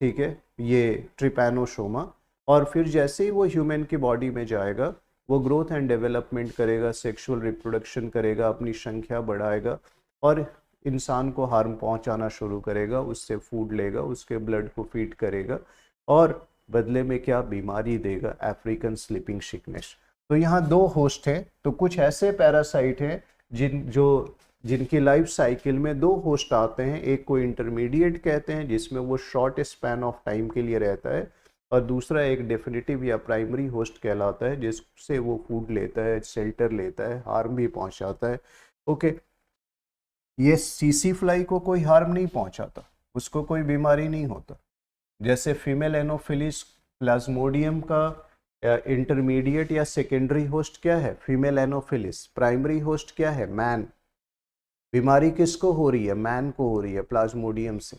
ठीक है, ये ट्रिपैनोसोमा। और फिर जैसे ही वो ह्यूमन की बॉडी में जाएगा वो ग्रोथ एंड डेवलपमेंट करेगा, सेक्सुअल रिप्रोडक्शन करेगा, अपनी संख्या बढ़ाएगा और इंसान को हार्म पहुंचाना शुरू करेगा, उससे फूड लेगा, उसके ब्लड को फीड करेगा और बदले में क्या बीमारी देगा? African sleeping sickness. तो यहाँ दो होस्ट हैं। तो कुछ ऐसे पैरासाइट हैं जिनकी लाइफ साइकिल में दो होस्ट आते हैं, एक को इंटरमीडिएट कहते हैं जिसमें वो शॉर्ट स्पैन ऑफ टाइम के लिए रहता है, और दूसरा एक डेफिनेटिव या प्राइमरी होस्ट कहलाता है जिससे वो फूड लेता है, शेल्टर लेता है, हार्म भी पहुंचाता है। ओके, ये सीसी फ्लाई को कोई हार्म नहीं पहुंचाता, उसको कोई बीमारी नहीं होता। जैसे फीमेल एनोफिलिस प्लाज्मोडियम का इंटरमीडिएट या सेकेंडरी होस्ट क्या है? Female Anopheles. प्राइमरी होस्ट क्या है? मैन। बीमारी किसको हो रही है? मैन को हो रही है प्लाज्मोडियम से।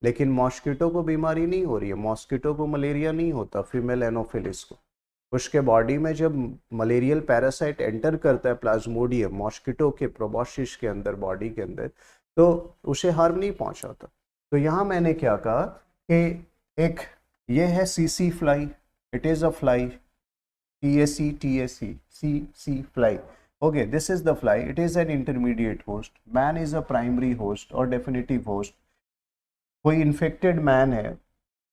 लेकिन मॉस्किटो को बीमारी नहीं हो रही है, मॉस्किटो को मलेरिया नहीं होता, फीमेल एनोफिलिस को। उसके बॉडी में जब मलेरियल पैरासाइट एंटर करता है प्लाज्मोडियम मॉस्किटो के प्रोबॉस्सिस के अंदर, बॉडी के अंदर, तो उसे हार्म नहीं पहुंचाता। तो यहाँ मैंने क्या कहा कि एक ये है CC fly, it is a fly, TAC fly. Okay, this is the fly. It is an intermediate host. Man is a primary host or definitive host. कोई इन्फेक्टेड मैन है,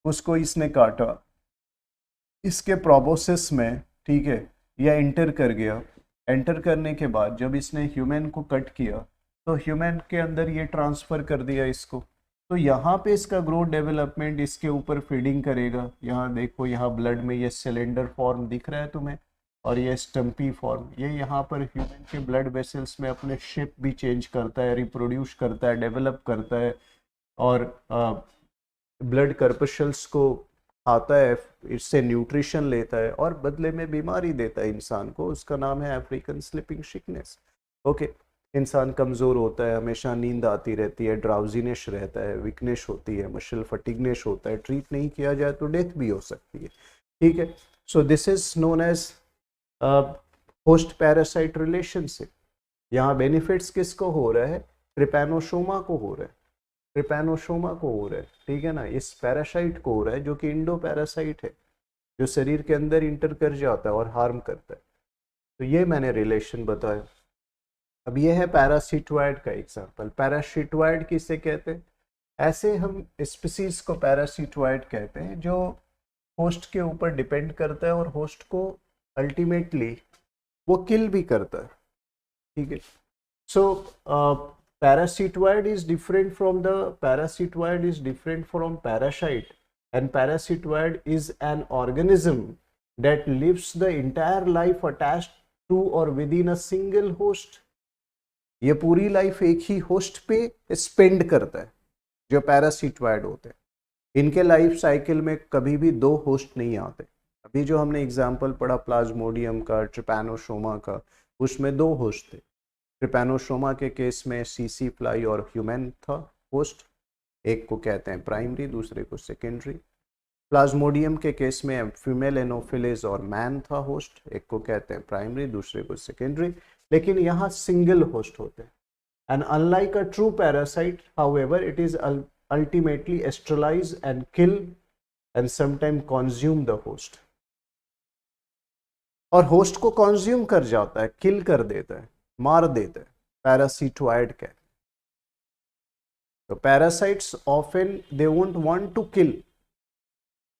उसको इसने काटा, इसके प्रोबोसिस में, ठीक है, या इंटर कर गया। एंटर करने के बाद जब इसने ह्यूमन को कट किया तो ह्यूमन के अंदर ये ट्रांसफ़र कर दिया इसको। तो यहाँ पे इसका ग्रोथ डेवलपमेंट इसके ऊपर फीडिंग करेगा। यहाँ देखो, यहाँ ब्लड में ये सिलेंडर फॉर्म दिख रहा है तुम्हें, और ये स्टम्पी फॉर्म, ये यहाँ पर ह्यूमन के ब्लड वेसल्स में अपने शेप भी चेंज करता है, रिप्रोड्यूस करता है, डेवलप करता है, और ब्लड कर्पशल्स को खाता है, इससे न्यूट्रिशन लेता है और बदले में बीमारी देता है इंसान को। उसका नाम है अफ्रीकन स्लीपिंग सिकनेस। ओके, इंसान कमज़ोर होता है, हमेशा नींद आती रहती है, ड्राउजीनेस रहता है, वीकनेस होती है, मसल फटीगनेस होता है, ट्रीट नहीं किया जाए तो डेथ भी हो सकती है। ठीक है, so this is known as host parasite relationship. यहाँ बेनिफिट्स किसको हो रहा है? ट्रिपैनोसोमा को हो रहा है, ट्रिपैनोसोमा को हो रहा है, ठीक है ना, इस पैरासाइट को हो रहा है जो कि इंडो पैरासाइट है, जो शरीर के अंदर इंटर कर जाता है और हार्म करता है। तो ये मैंने रिलेशन बताया। अब ये है पैरासिटोइड का एग्जांपल। पैरासिटोइड किसे कहते हैं? ऐसे हम स्पीसीज को पैरासिटोइड कहते हैं जो होस्ट के ऊपर डिपेंड करता है और होस्ट को अल्टीमेटली वो किल भी करता है। ठीक है, सो parasitoid is different from parasite, and parasitoid is an organism that lives the entire life attached to or within a single host. ये पूरी लाइफ एक ही होस्ट पे स्पेंड करता है जो पैरासिटोइड होते हैं। इनके लाइफ साइकिल में कभी भी दो होस्ट नहीं आते। अभी जो हमने एग्जाम्पल पढ़ा प्लाज्मोडियम का, ट्रिपैनोसोमा का, उसमें दो होस्ट थे। ट्रिपैनोसोमा के केस में सीसी फ्लाई और ह्यूमन था होस्ट, एक को कहते हैं प्राइमरी, दूसरे को सेकेंडरी। प्लाज्मोडियम के केस में फीमेल एनोफिलिस और मैन था होस्ट, एक को कहते हैं प्राइमरी, दूसरे को सेकेंडरी। लेकिन यहाँ सिंगल होस्ट होते हैं। And unlike a true parasite, however, it is ultimately sterilize and kill and sometime consume the host. और होस्ट को कंज्यूम कर जाता है, किल कर देता है, मार देता है, पैरासिटोइड कहते हैं। तो parasites often they won't want to kill.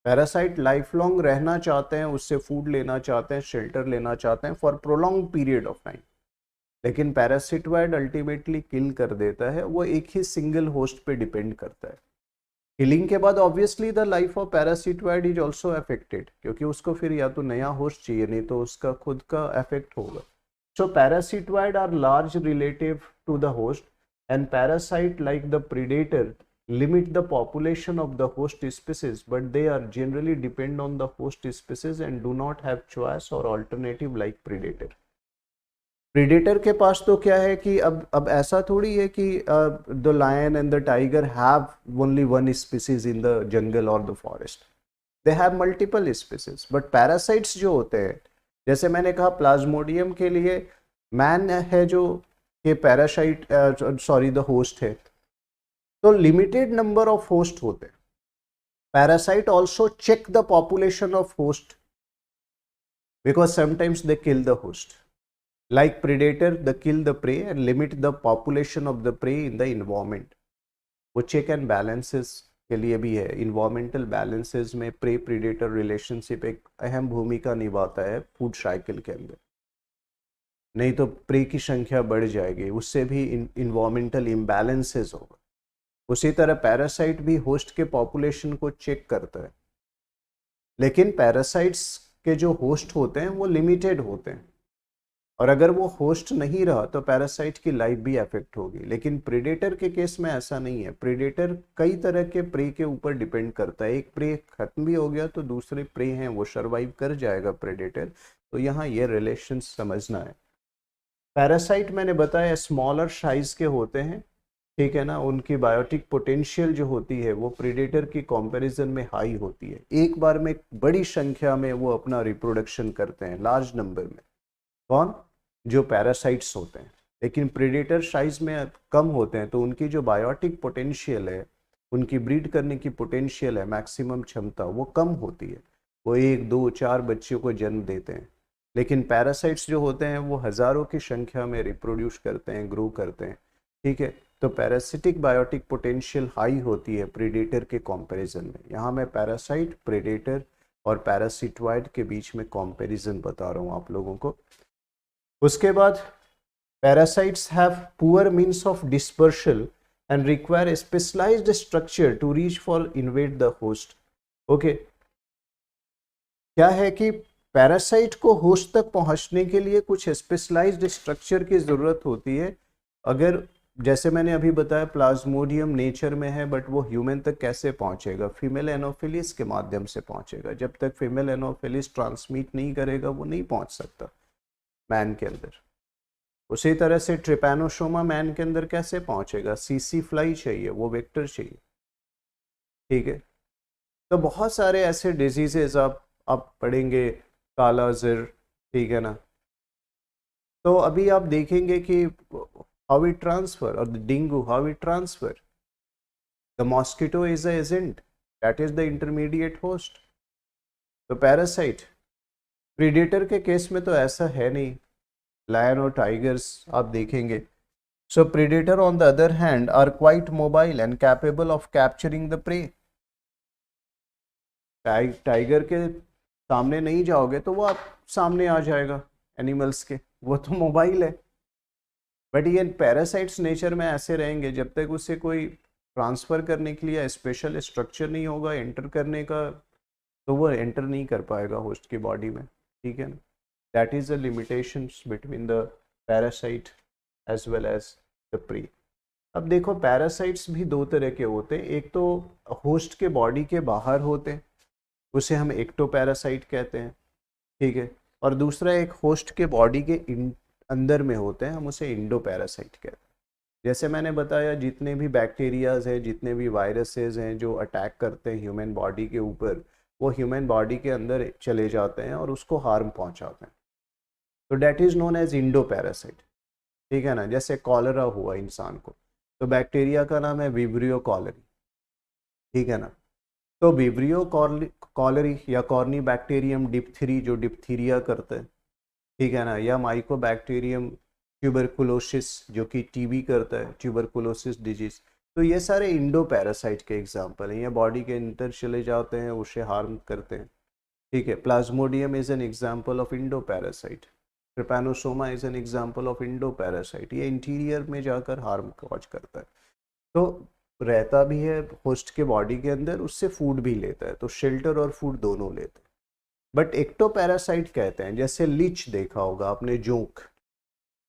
Parasite life long रहना चाहते हैं, उससे फूड लेना चाहते हैं, शेल्टर लेना चाहते हैं for prolong period of time. लेकिन पैरासिटोइड अल्टीमेटली किल कर देता है, वो एक ही सिंगल होस्ट पे डिपेंड करता है। किलिंग के बाद obviously the life of parasitoid is also affected, क्योंकि उसको फिर या तो नया होस्ट चाहिए, नहीं तो उसका खुद का अफेक्ट होगा। So parasitoid are large relative to the host, and parasite like the predator limit the population of the host species, but they are generally depend on the host species and do not have choice or alternative like predator. Predator के पास तो क्या है कि अब ऐसा थोड़ी है कि the lion and the tiger have only one species in the jungle or the forest. They have multiple species, but parasites जो होते हैं, जैसे मैंने कहा प्लाज्मोडियम के लिए मैन है जो कि पैरासाइट द होस्ट है, तो लिमिटेड नंबर ऑफ होस्ट होते हैं। Parasite also check the population of host because sometimes they kill the host, like predator the kill the prey and limit the population of the prey in the environment. वो चेक एंड बैलेंसेस के लिए भी है। इन्वायरमेंटल बैलेंसेस में प्रे प्रीडेटर रिलेशनशिप एक अहम भूमिका निभाता है फूड साइकिल के अंदर। नहीं तो प्रे की संख्या बढ़ जाएगी, उससे भी इन्वायरमेंटल इम्बैलेंसेस होगा। उसी तरह पैरासाइट भी होस्ट के पॉपुलेशन को चेक करता है, लेकिन पैरासाइट्स के जो होस्ट होते हैं वो लिमिटेड होते हैं, और अगर वो होस्ट नहीं रहा तो पैरासाइट की लाइफ भी अफेक्ट होगी। लेकिन प्रेडेटर के केस में ऐसा नहीं है। प्रेडेटर कई तरह के प्रे के ऊपर डिपेंड करता है, एक प्रे खत्म भी हो गया तो दूसरे प्रे हैं वो सर्वाइव कर जाएगा प्रेडेटर। तो यहाँ ये रिलेशन समझना है। पैरासाइट मैंने बताया स्मॉलर साइज के होते हैं, ठीक है ना, उनकी बायोटिक पोटेंशियल जो होती है वो प्रेडेटर की कंपैरिजन में हाई होती है, एक बार में बड़ी संख्या में वो अपना रिप्रोडक्शन करते हैं लार्ज नंबर में। कौन? जो पैरासाइट्स होते हैं। लेकिन प्रेडेटर साइज में कम होते हैं तो उनकी जो बायोटिक पोटेंशियल है, उनकी ब्रीड करने की पोटेंशियल है, मैक्सिमम क्षमता, वो कम होती है। वो 1 2 4 बच्चों को जन्म देते हैं। लेकिन पैरासाइट्स जो होते हैं वो हजारों की संख्या में रिप्रोड्यूस करते हैं, ग्रो करते हैं, ठीक है। तो पैरासिटिक बायोटिक पोटेंशियल हाई होती है प्रेडेटर के कंपैरिजन में। यहाँ मैं पैरासाइट, प्रेडेटर और पैरासिटॉइड के बीच में कंपैरिजन बता रहा हूँ आप लोगों को। उसके बाद parasites have poor means of dispersal and require specialized structure to reach for invade the host. Okay, क्या है कि पैरासाइट को होस्ट तक पहुंचने के लिए कुछ स्पेशलाइज्ड स्ट्रक्चर की जरूरत होती है। अगर जैसे मैंने अभी बताया प्लाज्मोडियम नेचर में है, बट वो ह्यूमन तक कैसे पहुंचेगा? फीमेल एनोफिलिस के माध्यम से पहुंचेगा। जब तक फीमेल एनोफिलिस ट्रांसमिट नहीं करेगा वो नहीं पहुंच सकता मैन के अंदर। उसी तरह से ट्रिपैनोसोमा मैन के अंदर कैसे पहुंचेगा? सीसी फ्लाई चाहिए, वो वेक्टर चाहिए, ठीक है। तो बहुत सारे ऐसे डिजीजेज आप पढ़ेंगे, काला ज़र, ठीक है ना। तो अभी आप देखेंगे कि how we transfer, or the dengue, how we transfer. The mosquito is a agent, that is the intermediate host. तो पैरासाइट, प्रीडेटर के केस में तो ऐसा है नहीं, लायन और टाइगर्स आप देखेंगे। So predator on the other hand are quite mobile and capable of capturing the prey. Tiger के सामने नहीं जाओगे तो वो आप सामने आ जाएगा एनिमल्स के, वो तो मोबाइल है। बट ये पैरासाइट्स नेचर में ऐसे रहेंगे जब तक उसे कोई ट्रांसफ़र करने के लिए स्पेशल स्ट्रक्चर नहीं होगा एंटर करने का, तो वो एंटर नहीं कर पाएगा होस्ट की बॉडी में, ठीक है ना। That is the limitations between the parasite as well as the prey. अब देखो पैरासाइट्स भी दो तरह के होते हैं, एक तो होस्ट के बॉडी के बाहर होते हैं, उसे हम एक्टोपैरासाइट कहते हैं, ठीक है। और दूसरा एक होस्ट के बॉडी के अंदर में होते हैं, हम उसे इंडोपैरासाइट कहते हैं। जैसे मैंने बताया जितने भी बैक्टीरियाज हैं, जितने भी वायरसेस हैं जो अटैक करते हैं ह्यूमन बॉडी के ऊपर, वो ह्यूमन बॉडी के अंदर चले जाते हैं और उसको हार्म पहुंचाते हैं। तो डेट इज़ नोन एज इंडोपैरासाइट, ठीक है ना। जैसे कॉलरा हुआ इंसान को, तो बैक्टीरिया का नाम है विब्रियो कॉलरी, ठीक है ना। तो विब्रियो कॉलरी या कॉर्नी बैक्टीरियम डिप्थीरी जो डिप्थीरिया करते हैं, ठीक है ना, या माइकोबैक्टीरियम ट्यूबरकुलोसिस जो कि टीबी करता है, ट्यूबरकुलोसिस डिजीज। तो ये सारे इंडो पैरासाइट के एग्जाम्पल हैं, ये बॉडी के अंदर चले जाते हैं, उसे हार्म करते हैं, ठीक है। Plasmodium is an example of Indo parasite, Trypanosoma is an example of Indo parasite. ये इंटीरियर में जाकर हार्म कॉज करता है, तो रहता भी है होस्ट के बॉडी के अंदर, उससे फूड भी लेता है, तो शेल्टर और फूड दोनों लेते हैं। बट एक्टोपैरासाइट कहते हैं, जैसे लीच देखा होगा आपने, जोंक,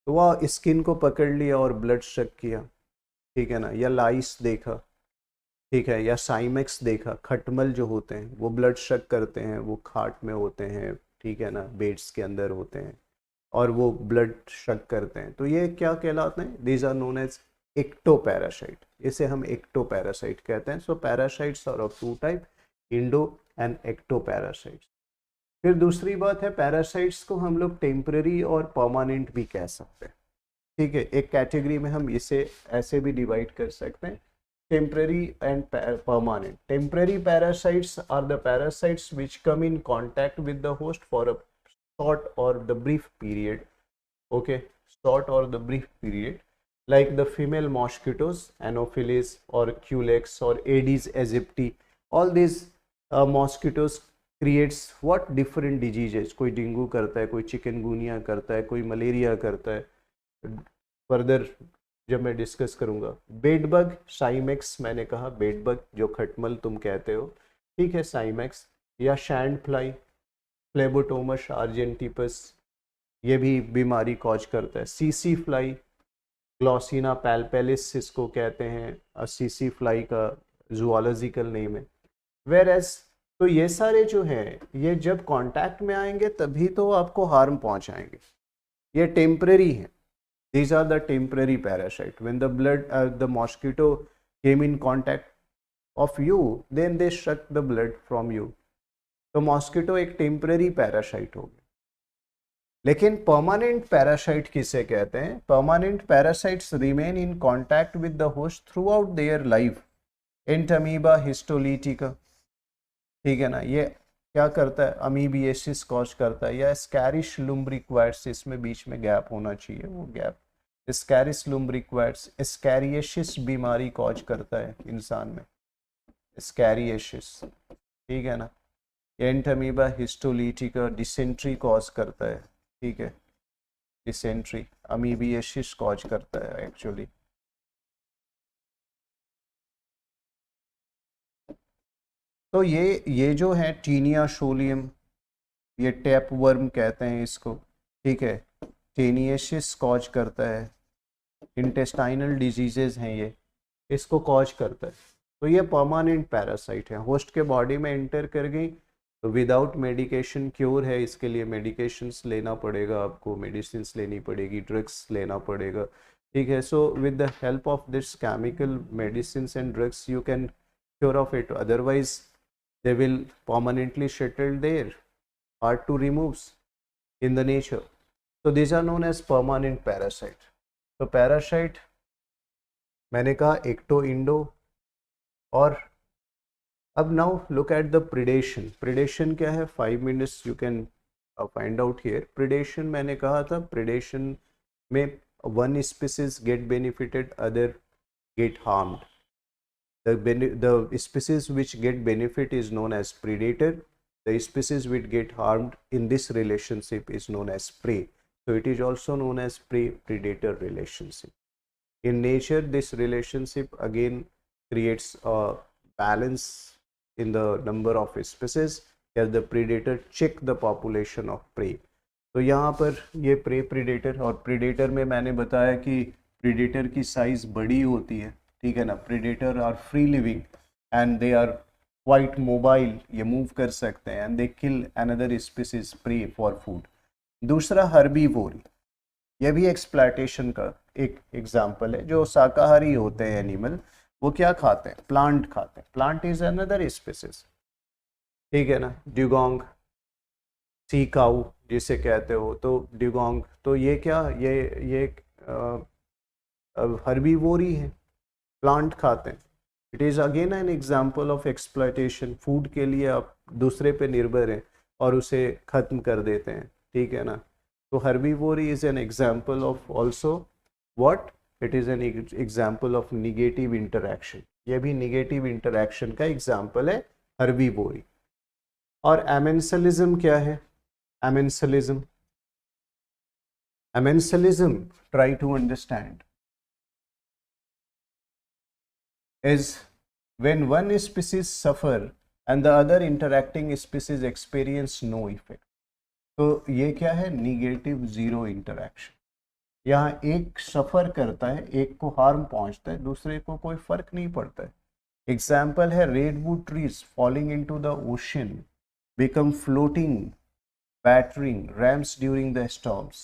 तो वह स्किन को पकड़ लिया और ब्लड शक किया, ठीक है ना। या लाइस देखा, ठीक है, या साइमेक्स देखा, खटमल जो होते हैं वो ब्लड शक करते हैं, वो खाट में होते हैं, ठीक है ना, बेड्स के अंदर होते हैं और वो ब्लड शक करते हैं। तो ये क्या कहलाते हैं? These are known as ectoparasite, इसे हम एक्टोपैरासाइट कहते हैं। So parasites are of two type, endo and ectoparasites. फिर दूसरी बात है, पैरासाइट्स को हम लोग टेम्पररी और परमानेंट भी कह सकते हैं, ठीक है। एक कैटेगरी में हम इसे ऐसे भी डिवाइड कर सकते हैं, temporary and permanent. Temporary parasites are the parasites which come in contact with the host for a short or the brief period, okay, short or the brief period, like the female mosquitoes, Anopheles or Culex or Aedes aegypti. All these mosquitoes creates what different diseases, कोई डेंगू करता है, कोई चिकनगुनिया करता है, कोई मलेरिया करता है, फर्दर जब मैं डिस्कस करूंगा। बेडबग साइमेक्स, मैंने कहा बेडबग जो खटमल तुम कहते हो, ठीक है, साइमेक्स, या शैंड फ्लाई, फ्लेबोटोमस आर्जेंटिपस, ये भी बीमारी कॉज करता है। सीसी फ्लाई, ग्लॉसिना पैल्पेलिस इसको कहते हैं, सीसी फ्लाई का जूलॉजिकल नेम है। वेर एज, तो ये सारे जो हैं ये जब कांटेक्ट में आएंगे तभी तो आपको हार्म पहुंचाएंगे, ये टेम्परेरी है। These are the temporary parasite. When the blood, the mosquito came in contact of you, then they suck the blood from you. तो मॉस्किटो एक टेम्पररी पैरासाइट हो गया। लेकिन परमानेंट पैरासाइट किसे कहते हैं? Permanent parasites remain in contact with the host through out their life. Entamoeba histolytica, ठीक है ना, ये क्या करता है? अमीबिएसिस कॉज करता है, या स्कैरिश लुम्ब्रिक्वाइट्स, इसमें बीच में गैप होना चाहिए, वो गैप, स्कैरिस लुम्ब्रिक्वाइट्स, स्कैरिएशिस बीमारी कॉज करता है इंसान में, स्कैरिएशिस, ठीक है ना। एंटमीबा हिस्टोलिटिका डिसेंट्री कॉज करता है, ठीक है, डिसेंट्री, अमीबिएसिस कॉज करता है एक्चुअली। तो ये जो है टीनिया शोलियम, ये टैप वर्म कहते हैं इसको, ठीक है, टेनियसिस कॉज करता है, इंटेस्टाइनल डिजीजेज हैं ये, इसको कॉज करता है। तो ये परमानेंट पैरासाइट है, होस्ट के बॉडी में एंटर कर गई तो विदाउट मेडिकेशन क्योर है, इसके लिए मेडिकेशंस लेना पड़ेगा आपको, मेडिसिन लेनी पड़ेगी, ड्रग्स लेना पड़ेगा, ठीक है। So with the help of this chemical medicine and drugs you can cure of it, otherwise they will permanently settle there, hard to remove in the nature. So these are known as permanent parasite. तो पैरासाइट मैंने कहा एक्टो इंडो, और अब now look at the predation. Predation क्या है? 5 minutes you can find out here. Predation मैंने कहा था, प्रिडेशन में one species get benefited, other get harmed. The species which get benefit is known as predator. The species which get harmed in this relationship is known as prey. So it is also known as prey-predator relationship. In nature, this relationship again creates a balance in the number of species, where the predator check the population of prey. तो यहाँ पर ये prey predator, और predator में मैंने बताया कि predator की साइज बड़ी होती है, ठीक है ना। Predator are free living and they are quite mobile, ये मूव कर सकते हैं, and they kill another species prey for food. दूसरा हर्बीवोरी, ये भी एक्सप्लॉयटेशन का एक एग्जांपल है। जो शाकाहारी होते हैं एनिमल, वो क्या खाते हैं? प्लांट खाते हैं। प्लांट इज अनदर स्पीसीज, ठीक है ना। ड्यूगोंग, सी काऊ जिसे कहते हो, तो ड्यूगोंग, तो ये क्या, ये हर्बीवोरी है, प्लांट खाते हैं। It is again an example of exploitation. Food के लिए आप दूसरे पे निर्भर हैं और उसे ख़त्म कर देते हैं, ठीक है ना। तो herbivory is an example of also what, it is an example of negative interaction. ये भी निगेटिव इंटरैक्शन का एग्जाम्पल है हर्बीवोरी। और एमेंसलिज्म क्या है? Amensalism, try to understand, is when one species suffer and the other interacting species experience no effect. तो ये क्या है? Negative zero interaction. यहाँ एक सफ़र करता है, एक को हार्म पहुंचता है, दूसरे को कोई फर्क नहीं पड़ता है। एग्जाम्पल है redwood trees falling into the ocean, become floating, battering rams during the storms,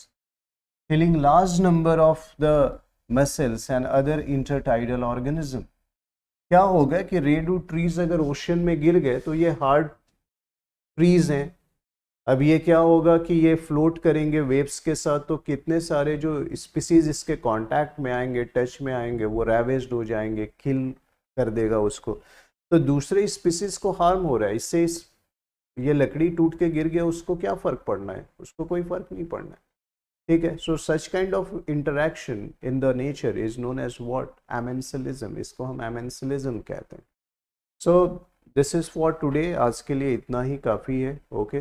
killing large number of the mussels and other intertidal organisms. क्या होगा कि रेडवुड ट्रीज अगर ओशन में गिर गए तो ये हार्ड ट्रीज हैं, अब ये क्या होगा कि ये फ्लोट करेंगे वेव्स के साथ, तो कितने सारे जो स्पीसीज इसके कांटेक्ट में आएंगे, टच में आएंगे, वो रैवेज्ड हो जाएंगे, किल कर देगा उसको। तो दूसरे स्पीसीज को हार्म हो रहा है इससे। ये लकड़ी टूट के गिर गया, उसको क्या फ़र्क पड़ना है? उसको कोई फ़र्क नहीं पड़ना है, ठीक है। So such kind of interaction in the nature is known as what? Amensalism. इसको हम एमेंसलिज्म कहते हैं। So this is for today, आज के लिए इतना ही काफ़ी है. ओके.